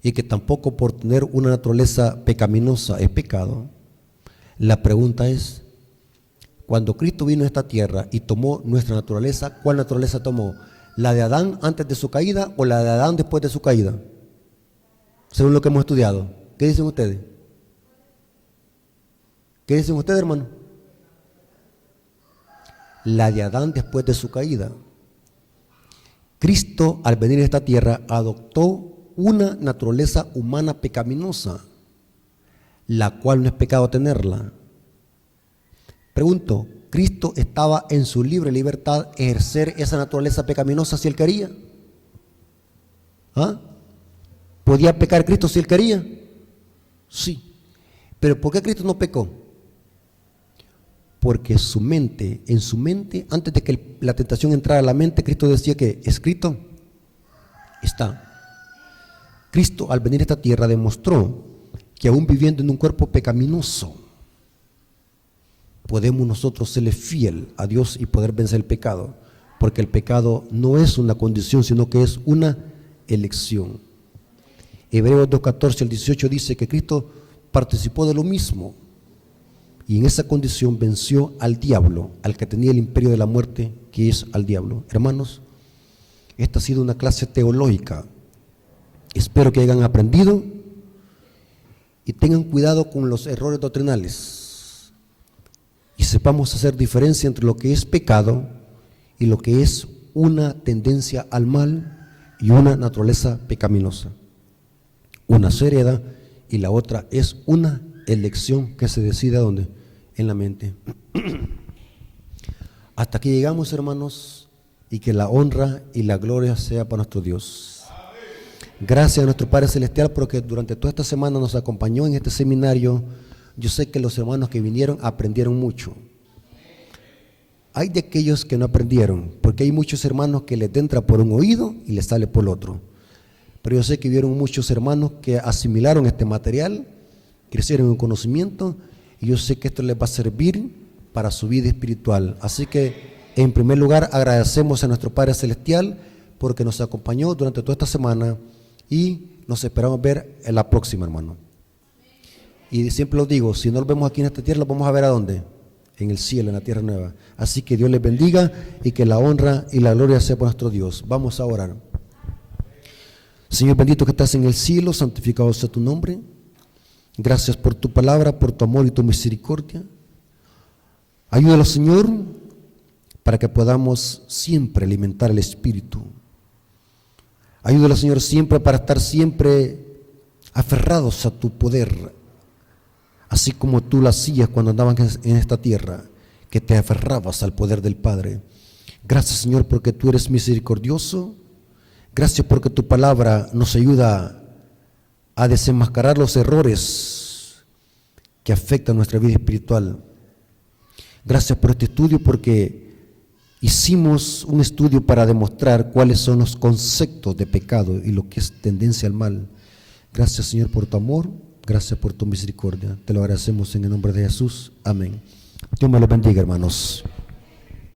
y que tampoco por tener una naturaleza pecaminosa es pecado, la pregunta es: cuando Cristo vino a esta tierra y tomó nuestra naturaleza, ¿cuál naturaleza tomó? ¿La de Adán antes de su caída o la de Adán después de su caída? Según lo que hemos estudiado. ¿Qué dicen ustedes? ¿Qué dicen ustedes, hermano? La de Adán después de su caída. Cristo, al venir a esta tierra, adoptó una naturaleza humana pecaminosa, la cual no es pecado tenerla. Pregunto, ¿Cristo estaba en su libre libertad ejercer esa naturaleza pecaminosa si él quería? ¿Ah? ¿Podía pecar Cristo si él quería? Sí. Pero ¿por qué Cristo no pecó? Porque en su mente, antes de que la tentación entrara a la mente, Cristo decía que escrito está. Cristo al venir a esta tierra demostró que aún viviendo en un cuerpo pecaminoso, podemos nosotros serle fiel a Dios y poder vencer el pecado, porque el pecado no es una condición, sino que es una elección. Hebreos 2:14 al 18 dice que Cristo participó de lo mismo y en esa condición venció al diablo, al que tenía el imperio de la muerte, que es al diablo. Hermanos, esta ha sido una clase teológica. Espero que hayan aprendido y tengan cuidado con los errores doctrinales y sepamos hacer diferencia entre lo que es pecado y lo que es una tendencia al mal y una naturaleza pecaminosa. Una se hereda y la otra es una elección que se decide ¿dónde? En la mente. Hasta aquí llegamos, hermanos, y que la honra y la gloria sea para nuestro Dios. Gracias a nuestro Padre Celestial porque durante toda esta semana nos acompañó en este seminario. Yo sé que los hermanos que vinieron aprendieron mucho. Hay de aquellos que no aprendieron, porque hay muchos hermanos que les entra por un oído y les sale por el otro. Pero yo sé que vieron muchos hermanos que asimilaron este material, crecieron en conocimiento, y yo sé que esto les va a servir para su vida espiritual. Así que, en primer lugar, agradecemos a nuestro Padre Celestial porque nos acompañó durante toda esta semana y nos esperamos ver en la próxima, hermano. Y siempre lo digo, si no lo vemos aquí en esta tierra, lo vamos a ver ¿a dónde? En el cielo, en la tierra nueva. Así que Dios les bendiga y que la honra y la gloria sea por nuestro Dios. Vamos a orar. Señor bendito que estás en el cielo, santificado sea tu nombre. Gracias por tu palabra, por tu amor y tu misericordia. Ayúdalo, Señor, para que podamos siempre alimentar el Espíritu. Ayúdalo, Señor, siempre para estar siempre aferrados a tu poder, así como tú lo hacías cuando andabas en esta tierra, que te aferrabas al poder del Padre. Gracias, Señor, porque tú eres misericordioso. Gracias porque tu palabra nos ayuda a desenmascarar los errores que afectan nuestra vida espiritual. Gracias por este estudio porque hicimos un estudio para demostrar cuáles son los conceptos de pecado y lo que es tendencia al mal. Gracias, Señor, por tu amor. Gracias por tu misericordia. Te lo agradecemos en el nombre de Jesús. Amén. Dios me lo bendiga, hermanos.